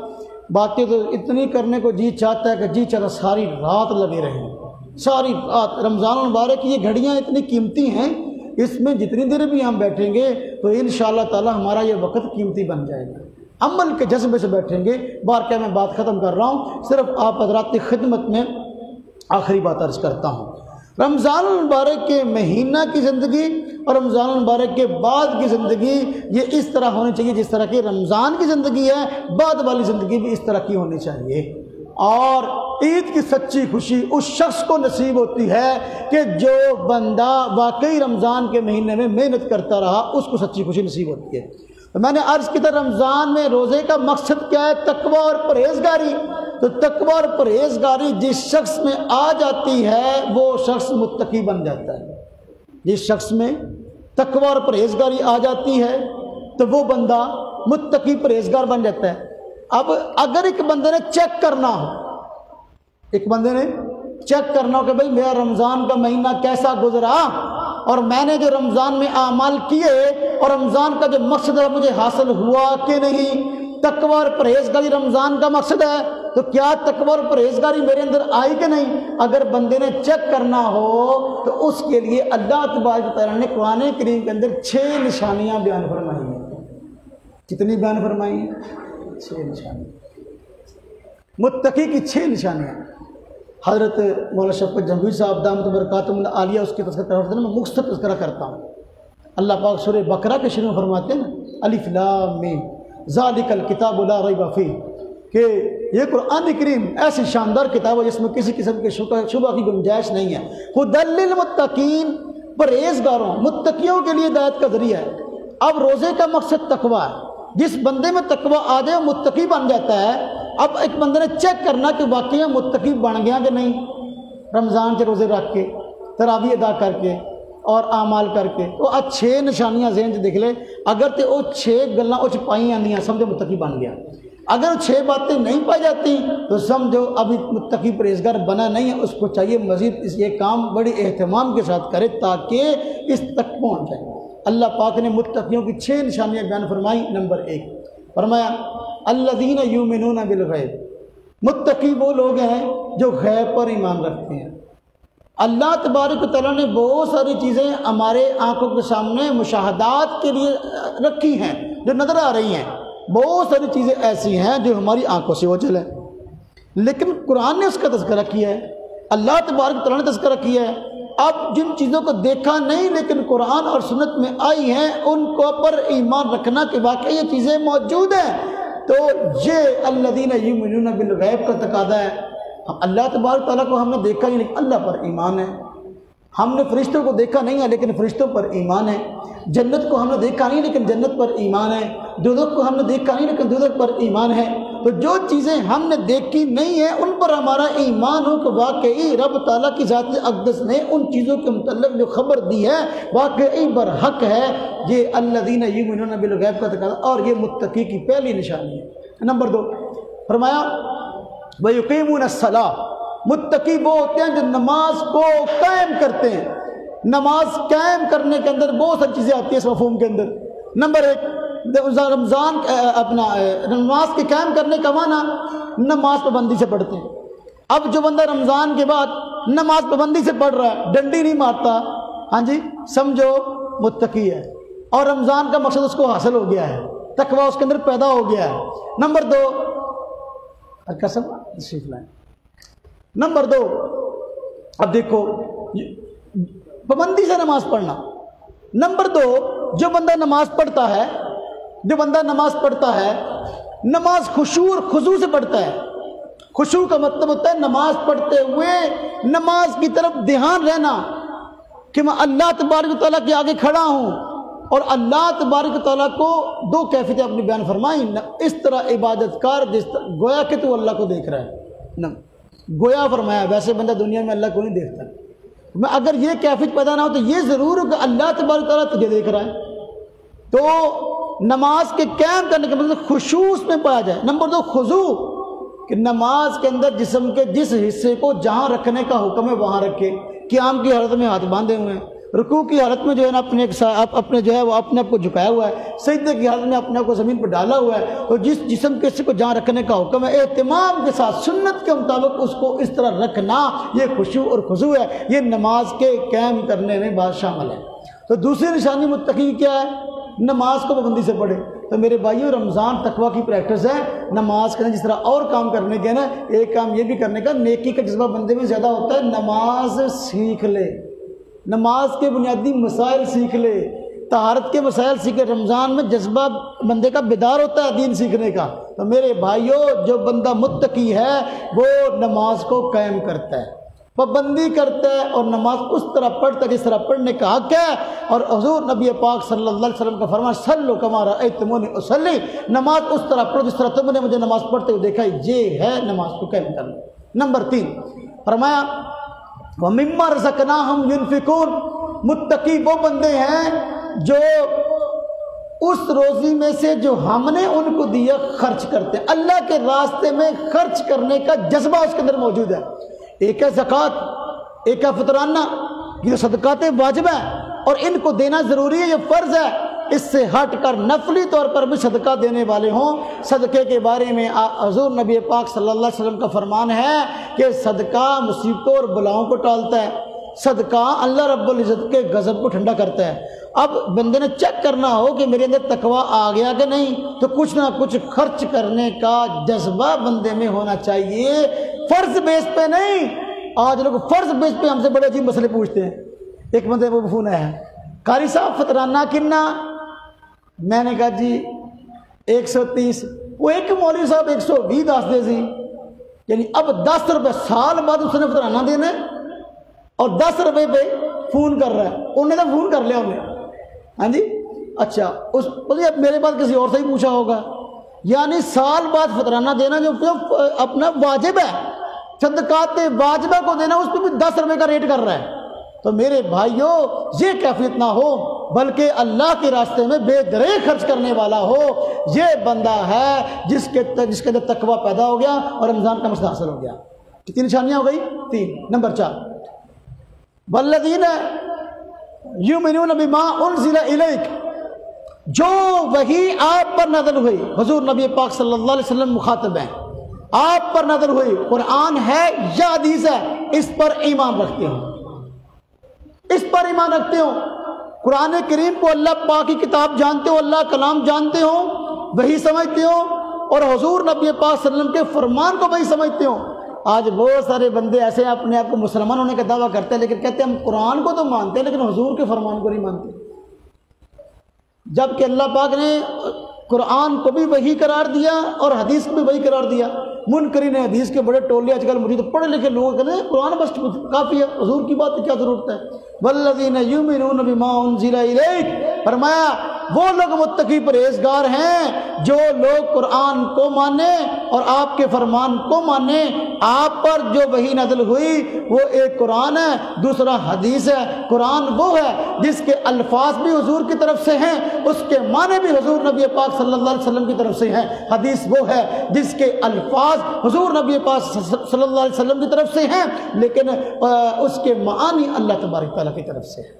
S1: باتیں تو اتنی کرنے کو جی چاہتا ہے کہ جی چاہتا ساری رات لگے رہیں، ساری رات۔ رمضان المبارک کی یہ گھڑیاں اتنی قیمتی ہیں، اس میں جتنی دیر بھی ہم بیٹھیں گے تو انشاءاللہ تعالی ہمارا یہ وقت قیمتی بن جائے گا، عمل کے جذبے سے بیٹھیں گے۔ بار کیا میں بات ختم کر رہا ہوں، صرف آپ حضرات کی خدمت میں آخری بات عرض کرتا ہوں۔ رمضان المبارک کے مہینہ کی زندگی اور رمضان المبارک کے بعد کی زندگی یہ اس طرح ہونی چاہیے جس طرح کی رمضان کی زندگی ہے، بعد والی زندگی بھی اس طرح کی ہونی چاہیے۔ اور عید کی سچی خوشی اس شخص کو نصیب ہوتی ہے کہ جو بندہ واقعی رمضان کے مہینے میں محنت کرتا رہا، اس کو سچی خوشی نصیب ہوتی ہے۔ تو میں نے عرض کی تھا رمضان میں روزے کا مقصد کیا ہے؟ تقوی اور پرہیزگاری۔ تو تقوی اور پرہیزگاری جس شخص میں آ جاتی ہے وہ شخص متقی بن جاتا ہے۔ جس شخص میں تقوی اور پرہیزگاری آ جاتی ہے تو وہ بندہ متقی پرہیزگار بن جاتا ہے۔ اب اگر ایک بندے نے چیک کرنا ہو، ایک بندے نے چیک کرنا ہو کہ بھئی میرا رمضان کا مہینہ کیسا گزرا اور میں نے جو رمضان میں اعمال کیے اور رمضان کا جو مقصد ہے مجھے حاصل ہوا کہ نہیں، تقوی اور پرہیزگاری رمضان کا مقصد ہے تو کیا تقوی اور پرہیزگاری میرے اندر آئی کہ نہیں؟ اگر بندے نے چیک کرنا ہو تو اس کے لیے اللہ تبارک تعالیٰ نے قرآن کریم کے اندر 6 نشانیاں بیان فرمائی ہیں۔ کتنی بیان فرمائی ہیں؟ 6 نشانیاں، متقی کی 6 نشانیاں۔ حضرت مولانا شفقت جہانگیر صاحب دامت برکاتہم العالیہ اس کی تذکرہ کرتے ہیں، میں مختصر تذکرہ کرتا ہوں۔ اللہ پاک سورہ بقرہ کے شروع میں فرماتے ہیں نا، الف لام میم ذالک الکتاب لا ریب فیہ، کہ یہ قرآن کریم ایسی شاندار کتاب ہے جس میں کسی قسم کے شبہ کی گنجائش نہیں ہے۔ ہدی للمتقین، پرہیزگاروں متقیوں کے لیے ہدایت کا ذریعہ ہے۔ اب روزے کا مقصد تقوی ہے، جس بندے میں تقوی آ جائے وہ متقی بن جاتا ہے۔ اب ایک بندے نے چیک کرنا کہ واقعی متقی بن گیا کہ نہیں، رمضان کے روزے رکھ کے، تراویح ادا کر کے اور اعمال کر کے، تو 6 نشانیاں ذہن سے دیکھ لے۔ اگر تے وہ 6 گلاں اچ پائی آندیاں سمجھو متقی بن گیا۔ اگر 6 باتیں نہیں پائی جاتی تو سمجھو ابھی متقی پرہیزگار بنا نہیں ہے، اس کو چاہیے مزید یہ کام بڑی اہتمام کے ساتھ کرے تاکہ اس تک پہنچ جائے۔ اللہ پاک نے متقیوں کی 6 نشانیاں بیان فرمائی۔ نمبر 1 فرمایا الذین یؤمنون بالغیب، متقی وہ لوگ ہیں جو غیب پر ایمان رکھتے ہیں۔ اللہ تبارک و تعالیٰ نے بہت ساری چیزیں ہمارے آنکھوں کے سامنے مشاہدات کے لیے رکھی ہیں جو نظر آ رہی ہیں، بہت ساری چیزیں ایسی ہیں جو ہماری آنکھوں سے اوجھل ہیں، لیکن قرآن نے اس کا تذکرہ کیا ہے، اللہ تبارک و تعالیٰ نے تذکرہ کیا ہے۔ اب جن چیزوں کو دیکھا نہیں لیکن قرآن اور سنت میں آئی ہیں ان کو پر ایمان رکھنا کہ واقعی یہ چیزیں موجود ہیں، تو یہ الذین یؤمنون بالغیب کا تقاضا ہے۔ اللہ تبارک تعالیٰ کو ہم نے دیکھا نہیں لیکن اللہ پر ایمان ہے، ہم نے فرشتوں کو دیکھا نہیں ہے لیکن فرشتوں پر ایمان ہے، جنت کو ہم نے دیکھا نہیں لیکن جنت پر ایمان ہے، دوزخ کو ہم نے دیکھا نہیں لیکن دوزخ پر ایمان ہے۔ تو جو چیزیں ہم نے دیکھی نہیں ہیں ان پر ہمارا ایمان ہو کہ واقعی رب تعالیٰ کی ذات اقدس نے ان چیزوں کے متعلق جو خبر دی ہے واقعی برحق ہے، یہ الذین یؤمنون بالغیب کا تقاضا، اور یہ متقی کی پہلی نشانی ہے۔ نمبر 2 فرمایا وَيُقِيمُونَ الصَّلَاةَ، متقی وہ ہوتے ہیں جو نماز کو قائم کرتے ہیں۔ نماز قائم کرنے کے اندر بہت ساری چیزیں آتی ہیں اس مفہوم کے اندر۔ نمبر 1 رمضان اپنا نماز کے قائم کرنے کا معنی نماز پابندی سے پڑھتے ہیں۔ اب جو بندہ رمضان کے بعد نماز پابندی سے پڑھ رہا ہے، ڈنڈی نہیں مارتا، ہاں جی، سمجھو متقی ہے، اور رمضان کا مقصد اس کو حاصل ہو گیا ہے، تقویٰ اس کے اندر پیدا ہو گیا ہے۔ نمبر 2 سیکھ لائیں۔ نمبر 2 اب دیکھو پابندی سے نماز پڑھنا۔ نمبر 2 جو بندہ نماز پڑھتا ہے، نماز خشوع اور خضوع سے پڑھتا ہے۔ خشوع کا مطلب ہوتا ہے نماز پڑھتے ہوئے نماز کی طرف دھیان رہنا کہ میں اللہ تبارک و تعالیٰ کے آگے کھڑا ہوں، اور اللہ تبارک و تعالیٰ کو 2 کیفیتیں اپنی بیان فرمائیں، اس طرح عبادت کار جس طرح گویا کہ تو اللہ کو دیکھ رہا ہے، گویا فرمایا ویسے بندہ دنیا میں اللہ کو نہیں دیکھتا۔ میں اگر یہ کیفیت پیدا نہ ہو تو یہ ضرور ہو کہ اللہ تبارک و تعالیٰ تجھے دیکھ رہا ہے، تو نماز کے قائم کرنے کا مطلب خشوع اس میں پایا جائے۔ نمبر 2 خضوع، کہ نماز کے اندر جسم کے جس حصے کو جہاں رکھنے کا حکم ہے وہاں رکھے۔ قیام کی حالت میں ہاتھ باندھے ہوئے ہیں، رکوع کی حالت میں جو ہے نا اپنے جو ہے وہ اپنے آپ کو جھکایا ہوا ہے، سجدے کی حالت میں اپنے آپ کو زمین پر ڈالا ہوا ہے، اور جس جسم کے حصے کو جہاں رکھنے کا حکم ہے اہتمام کے ساتھ سنت کے مطابق اس کو اس طرح رکھنا، یہ خشوع اور خضوع ہے، یہ نماز کے قائم کرنے میں بات شامل ہے۔ تو دوسری نشانی متقی کیا ہے؟ نماز کو پابندی سے پڑھے۔ تو میرے بھائیو رمضان تقویٰ کی پریکٹس ہے، نماز کے جس طرح اور کام کرنے کے نا ایک کام یہ بھی کرنے کا، نیکی کا جذبہ بندے میں زیادہ ہوتا ہے، نماز سیکھ لے، نماز کے بنیادی مسائل سیکھ لے، طہارت کے مسائل سیکھے۔ رمضان میں جذبہ بندے کا بیدار ہوتا ہے دین سیکھنے کا۔ تو میرے بھائیو جو بندہ متقی ہے وہ نماز کو قائم کرتا ہے، پابندی کرتا ہے، اور نماز اس طرح پڑھتا ہے جس طرح پڑھنے کا حق ہے۔ اور حضور نبی پاک صلی اللہ علیہ وسلم کا فرمان صلو کما رأیتمونی اصلی، نماز اس طرح پڑھو جس طرح تم نے مجھے نماز پڑھتے ہوئے دیکھا، یہ ہے نماز کو قائم کرنا۔ نمبر 3 فرمایا وَمِمَّا رَزَقْنَاهُمْ يُنْفِقُونَ، متقی وہ بندے ہیں جو اس روزی میں سے جو ہم نے ان کو دیا خرچ کرتے ہیں، اللہ کے راستے میں خرچ کرنے کا جذبہ اس کے اندر موجود ہے۔ ایک ہے زکوٰۃ، ایک ہے فطرانہ، یہ صدقات واجب ہیں اور ان کو دینا ضروری ہے، یہ فرض ہے۔ اس سے ہٹ کر نفلی طور پر بھی صدقہ دینے والے ہوں۔ صدقے کے بارے میں حضور نبی پاک صلی اللہ علیہ وسلم کا فرمان ہے کہ صدقہ مصیبتوں اور بلاؤں کو ٹالتا ہے، صدقہ اللہ رب العزت کے غضب کو ٹھنڈا کرتا ہے۔ اب بندے نے چیک کرنا ہو کہ میرے اندر تقویٰ آ گیا کہ نہیں، تو کچھ نہ کچھ خرچ کرنے کا جذبہ بندے میں ہونا چاہیے، فرض بیس پہ نہیں۔ آج لوگ فرض بیس پہ ہم سے بڑے عجیب مسئلے پوچھتے ہیں۔ ایک بندے وہ فون ہے، قاری صاحب فطرانہ کننا؟ میں نے کہا جی 130۔ وہ ایک مولوی صاحب 120 دس دے سی، یعنی اب 10 روپے سال بعد اس نے فطرانہ دینا ہے، اور 10 روپے پہ فون کر رہا ہے۔ انہیں تو فون کر لیا انہیں، ہاں جی اچھا اس میرے بعد کسی اور سے ہی پوچھا ہوگا، یعنی سال بعد فطرانہ دینا جو اپنا واجب ہے، صدقات واجبہ کو دینا، اس پہ بھی 10 روپے کا ریٹ کر رہا ہے۔ تو میرے بھائیوں یہ کیفیت نہ ہو، بلکہ اللہ کے راستے میں بے درے خرچ کرنے والا ہو۔ یہ بندہ ہے جس کے اندر تقویٰ پیدا ہو گیا اور رمضان کا مسئلہ حاصل ہو گیا۔ کتنی نشانیاں ہو گئی؟ 3۔ نمبر 4 والذین یؤمنون بما انزل الیک، جو وحی آپ پر نازل ہوئی، حضور نبی پاک صلی اللہ علیہ وسلم مخاطب ہیں، آپ پر نازل ہوئی، قرآن ہے یا حدیث ہے، اس پر ایمان رکھتے ہو، اس پر ایمان رکھتے ہو۔ قرآن کریم کو اللہ پاک کی کتاب جانتے ہو، اللہ کلام جانتے ہو، وہی سمجھتے ہو، اور حضور نبی پاک صلی اللہ علیہ وسلم کے فرمان کو وہی سمجھتے ہو۔ آج بہت سارے بندے ایسے اپنے آپ کو مسلمان ہونے کا دعویٰ کرتے ہیں، لیکن کہتے ہیں ہم قرآن کو تو مانتے ہیں لیکن حضور کے فرمان کو نہیں مانتے، جبکہ اللہ پاک نے قرآن کو بھی وحی قرار دیا اور حدیث کو بھی وحی قرار دیا۔ منکرین حدیث کے بڑے ٹولے آج کل موجود، پڑھے لکھے لوگ کہتے ہیں قرآن بس کافی ہے، حضور کی بات کی کیا ضرورت ہے۔ والذین یؤمنون بما انزل الیک، فرمایا وہ لوگ متقی پرہیزگار ہیں جو لوگ قرآن کو مانے اور آپ کے فرمان کو مانے۔ آپ پر جو وحی نازل ہوئی وہ ایک قرآن ہے، دوسرا حدیث ہے۔ قرآن وہ ہے جس کے الفاظ بھی حضور کی طرف سے ہیں، اس کے معنی بھی حضور نبی پاک صلی اللہ علیہ وسلم کی طرف سے ہیں۔ حدیث وہ ہے جس کے الفاظ حضور نبی پاک صلی اللہ علیہ وسلم کی طرف سے ہیں لیکن اس کے معانی اللہ تبارک تعالیٰ کی طرف سے ہیں۔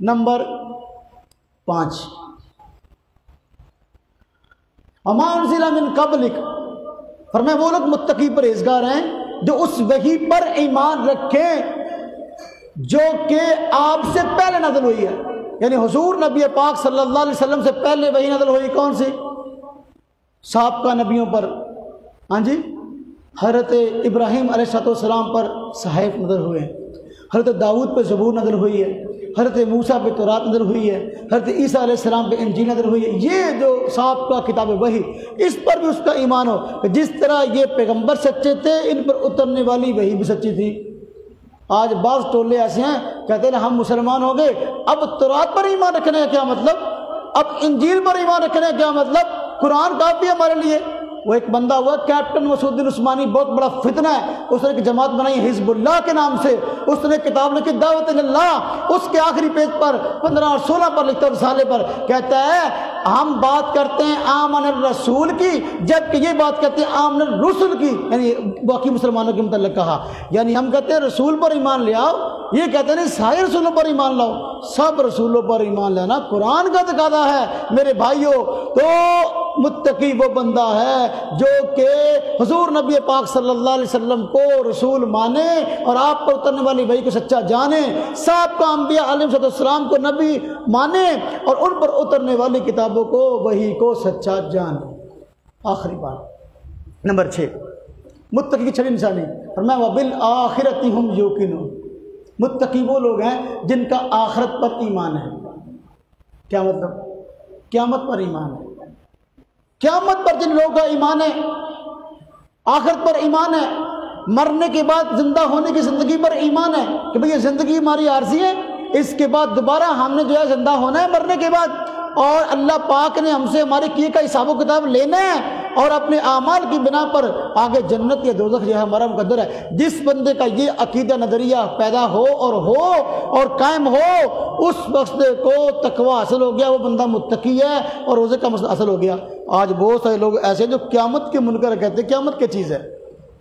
S1: نمبر 5، وما انزل من قبلک، فرمایا وہ لوگ متقی پرہیزگار ہیں جو اس وحی پر ایمان رکھیں جو کہ آپ سے پہلے نازل ہوئی ہے، یعنی حضور نبی پاک صلی اللہ علیہ وسلم سے پہلے وحی نازل ہوئی کون سی؟ سابقہ نبیوں پر، ہاں جی، حضرت ابراہیم علیہ السلام پر صحائف نازل ہوئے ہیں، حضرت داؤد پہ زبور نازل ہوئی ہے، حضرت موسیٰ پہ تورات نازل ہوئی ہے، حضرت عیسیٰ علیہ السلام پہ انجیل نازل ہوئی ہے۔ یہ جو سابقہ کتاب وحی، اس پر بھی اس کا ایمان ہو کہ جس طرح یہ پیغمبر سچے تھے ان پر اترنے والی وحی بھی سچی تھی۔ آج بعض ٹولے ایسے ہیں کہتے ہیں ہم مسلمان ہو گئے، اب تورات پر ایمان رکھنے کا کیا مطلب، اب انجیل پر ایمان رکھنے کا کیا مطلب، قرآن کافی ہے ہمارے لیے۔ وہ ایک بندہ ہوا کیپٹن مسعود الدین عثمانی، بہت بڑا فتنہ ہے، اس نے ایک جماعت بنائی حزب اللہ کے نام سے، اس نے کتاب لکھی دعوت اللہ، اس کے آخری پیج پر 15 اور 16 پر لکھتا ہے رسالے پر، کہتا ہے ہم بات کرتے ہیں آمن الرسول کی جبکہ یہ بات کہتے ہیں آمن الرسل کی، یعنی باقی مسلمانوں کے متعلق کہا، یعنی ہم کہتے ہیں رسول پر ایمان لے آؤ، یہ کہتے ہیں سارے رسولوں پر ایمان لاؤ۔ سب رسولوں پر ایمان لانا قرآن کا تقاضا ہے میرے بھائیوں۔ تو متقی وہ بندہ ہے جو کہ حضور نبی پاک صلی اللہ علیہ وسلم کو رسول مانے اور آپ پر اترنے والی وحی کو سچا جانے، سابقہ انبیاء علیہ السلام کو نبی مانے اور ان پر اترنے والی کتابوں کو وحی کو سچا جانے۔ آخری بات نمبر 6، متقی کی چھٹی نشانی، فرمایا وبالآخرۃ ھم یوقنون، متقی وہ لوگ ہیں جن کا آخرت پر ایمان ہے۔ کیا مطلب؟ قیامت پر ایمان ہے، قیامت پر جن لوگوں کا ایمان ہے، آخرت پر ایمان ہے، مرنے کے بعد زندہ ہونے کی زندگی پر ایمان ہے کہ بھئی یہ زندگی ہماری عارضی ہے، اس کے بعد دوبارہ ہم نے جو ہے زندہ ہونا ہے مرنے کے بعد، اور اللہ پاک نے ہم سے ہمارے کیے کا حساب و کتاب لینا ہے اور اپنے اعمال کی بنا پر آگے جنت یا دوزخ جو ہے ہمارا مقدر ہے۔ جس بندے کا یہ عقیدہ نظریہ پیدا ہو اور قائم ہو، اس بندے کو تقوی حاصل ہو گیا، وہ بندہ متقی ہے اور روزے کا مسئلہ حاصل ہو گیا۔ آج بہت سارے لوگ ایسے ہیں جو قیامت کے منکر کہتے ہیں قیامت کیا چیز ہے،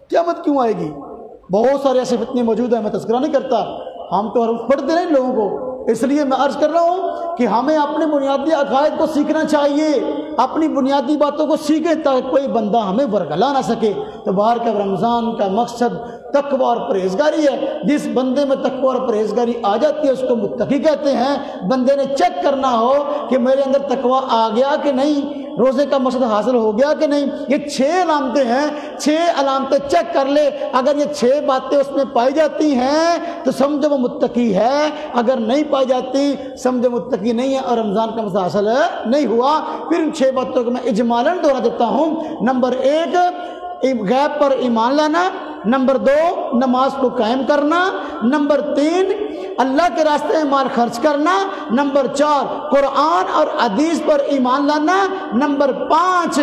S1: قیامت کیوں آئے گی؟ بہت سارے ایسے فتنے موجود ہیں، میں تذکرہ نہیں کرتا، ہم تو پڑھتے نہیں لوگوں کو، اس لیے میں عرض کر رہا ہوں کہ ہمیں اپنے بنیادی عقائد کو سیکھنا چاہیے، اپنی بنیادی باتوں کو سیکھیں تاکہ کوئی بندہ ہمیں ورگلا نہ سکے۔ تو باہر کا رمضان کا مقصد تقوی اور پرہیزگاری ہے، جس بندے میں تقوی اور پرہیزگاری آ جاتی ہے اس کو متقی کہتے ہیں۔ بندے نے چیک کرنا ہو کہ میرے اندر تقوی آ گیا کہ نہیں، روزے کا مقصد حاصل ہو گیا کہ نہیں، یہ 6 علامتیں ہیں، 6 علامتیں چیک کر لے، اگر یہ 6 باتیں اس میں پائی جاتی ہیں تو سمجھو وہ متقی ہے، اگر نہیں پائی جاتی سمجھو متقی نہیں ہے اور رمضان کا مسئلہ حاصل نہیں ہوا۔ پھر ان 6 باتوں کو میں اجمالاً دوہرا دیتا ہوں۔ نمبر 1 غیب پر ایمان لانا، نمبر 2 نماز کو قائم کرنا، نمبر 3 اللہ کے راستے میں مال خرچ کرنا، نمبر 4 قرآن اور حدیث پر ایمان لانا، نمبر 5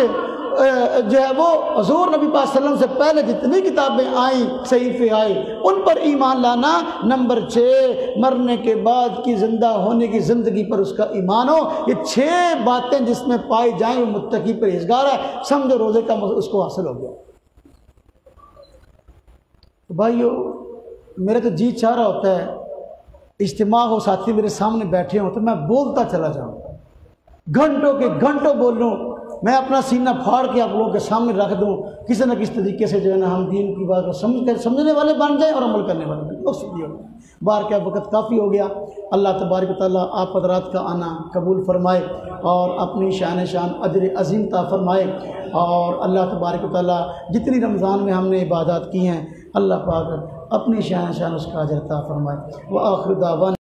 S1: جو ہے وہ حضور نبی پاک صلی اللہ علیہ وسلم سے پہلے جتنی کتابیں آئیں صحیفے آئے ان پر ایمان لانا، نمبر 6 مرنے کے بعد کی زندہ ہونے کی زندگی پر اس کا ایمان ہو۔ یہ 6 باتیں جس میں پائی جائیں وہ متقی پرہیزگار ہے، سمجھو روزے کا اس کو حاصل ہو گیا۔ بھائیو میرا تو جی چاہ رہا ہوتا ہے اجتماع ہو، ساتھی میرے سامنے بیٹھے ہوں تو میں بولتا چلا جاؤں، گھنٹوں کے گھنٹوں بول لوں، میں اپنا سینہ پھاڑ کے آپ لوگوں کے سامنے رکھ دوں، کسی نہ کسی طریقے سے جو ہے نا ہم دین کی بات کو سمجھنے والے بن جائیں اور عمل کرنے والے بن جائیں۔ بار کیا وقت کافی ہو گیا۔ اللہ تبارک و تعالیٰ آپ حضرات کا آنا قبول فرمائے اور اپنی شان اجر عظیم عطا فرمائے، اور اللہ تبارک و تعالیٰ جتنی رمضان میں ہم نے عبادات کی ہیں اللہ پاک اپنی شان اس کا اجر عطا فرمائے۔ وآخر دعوانا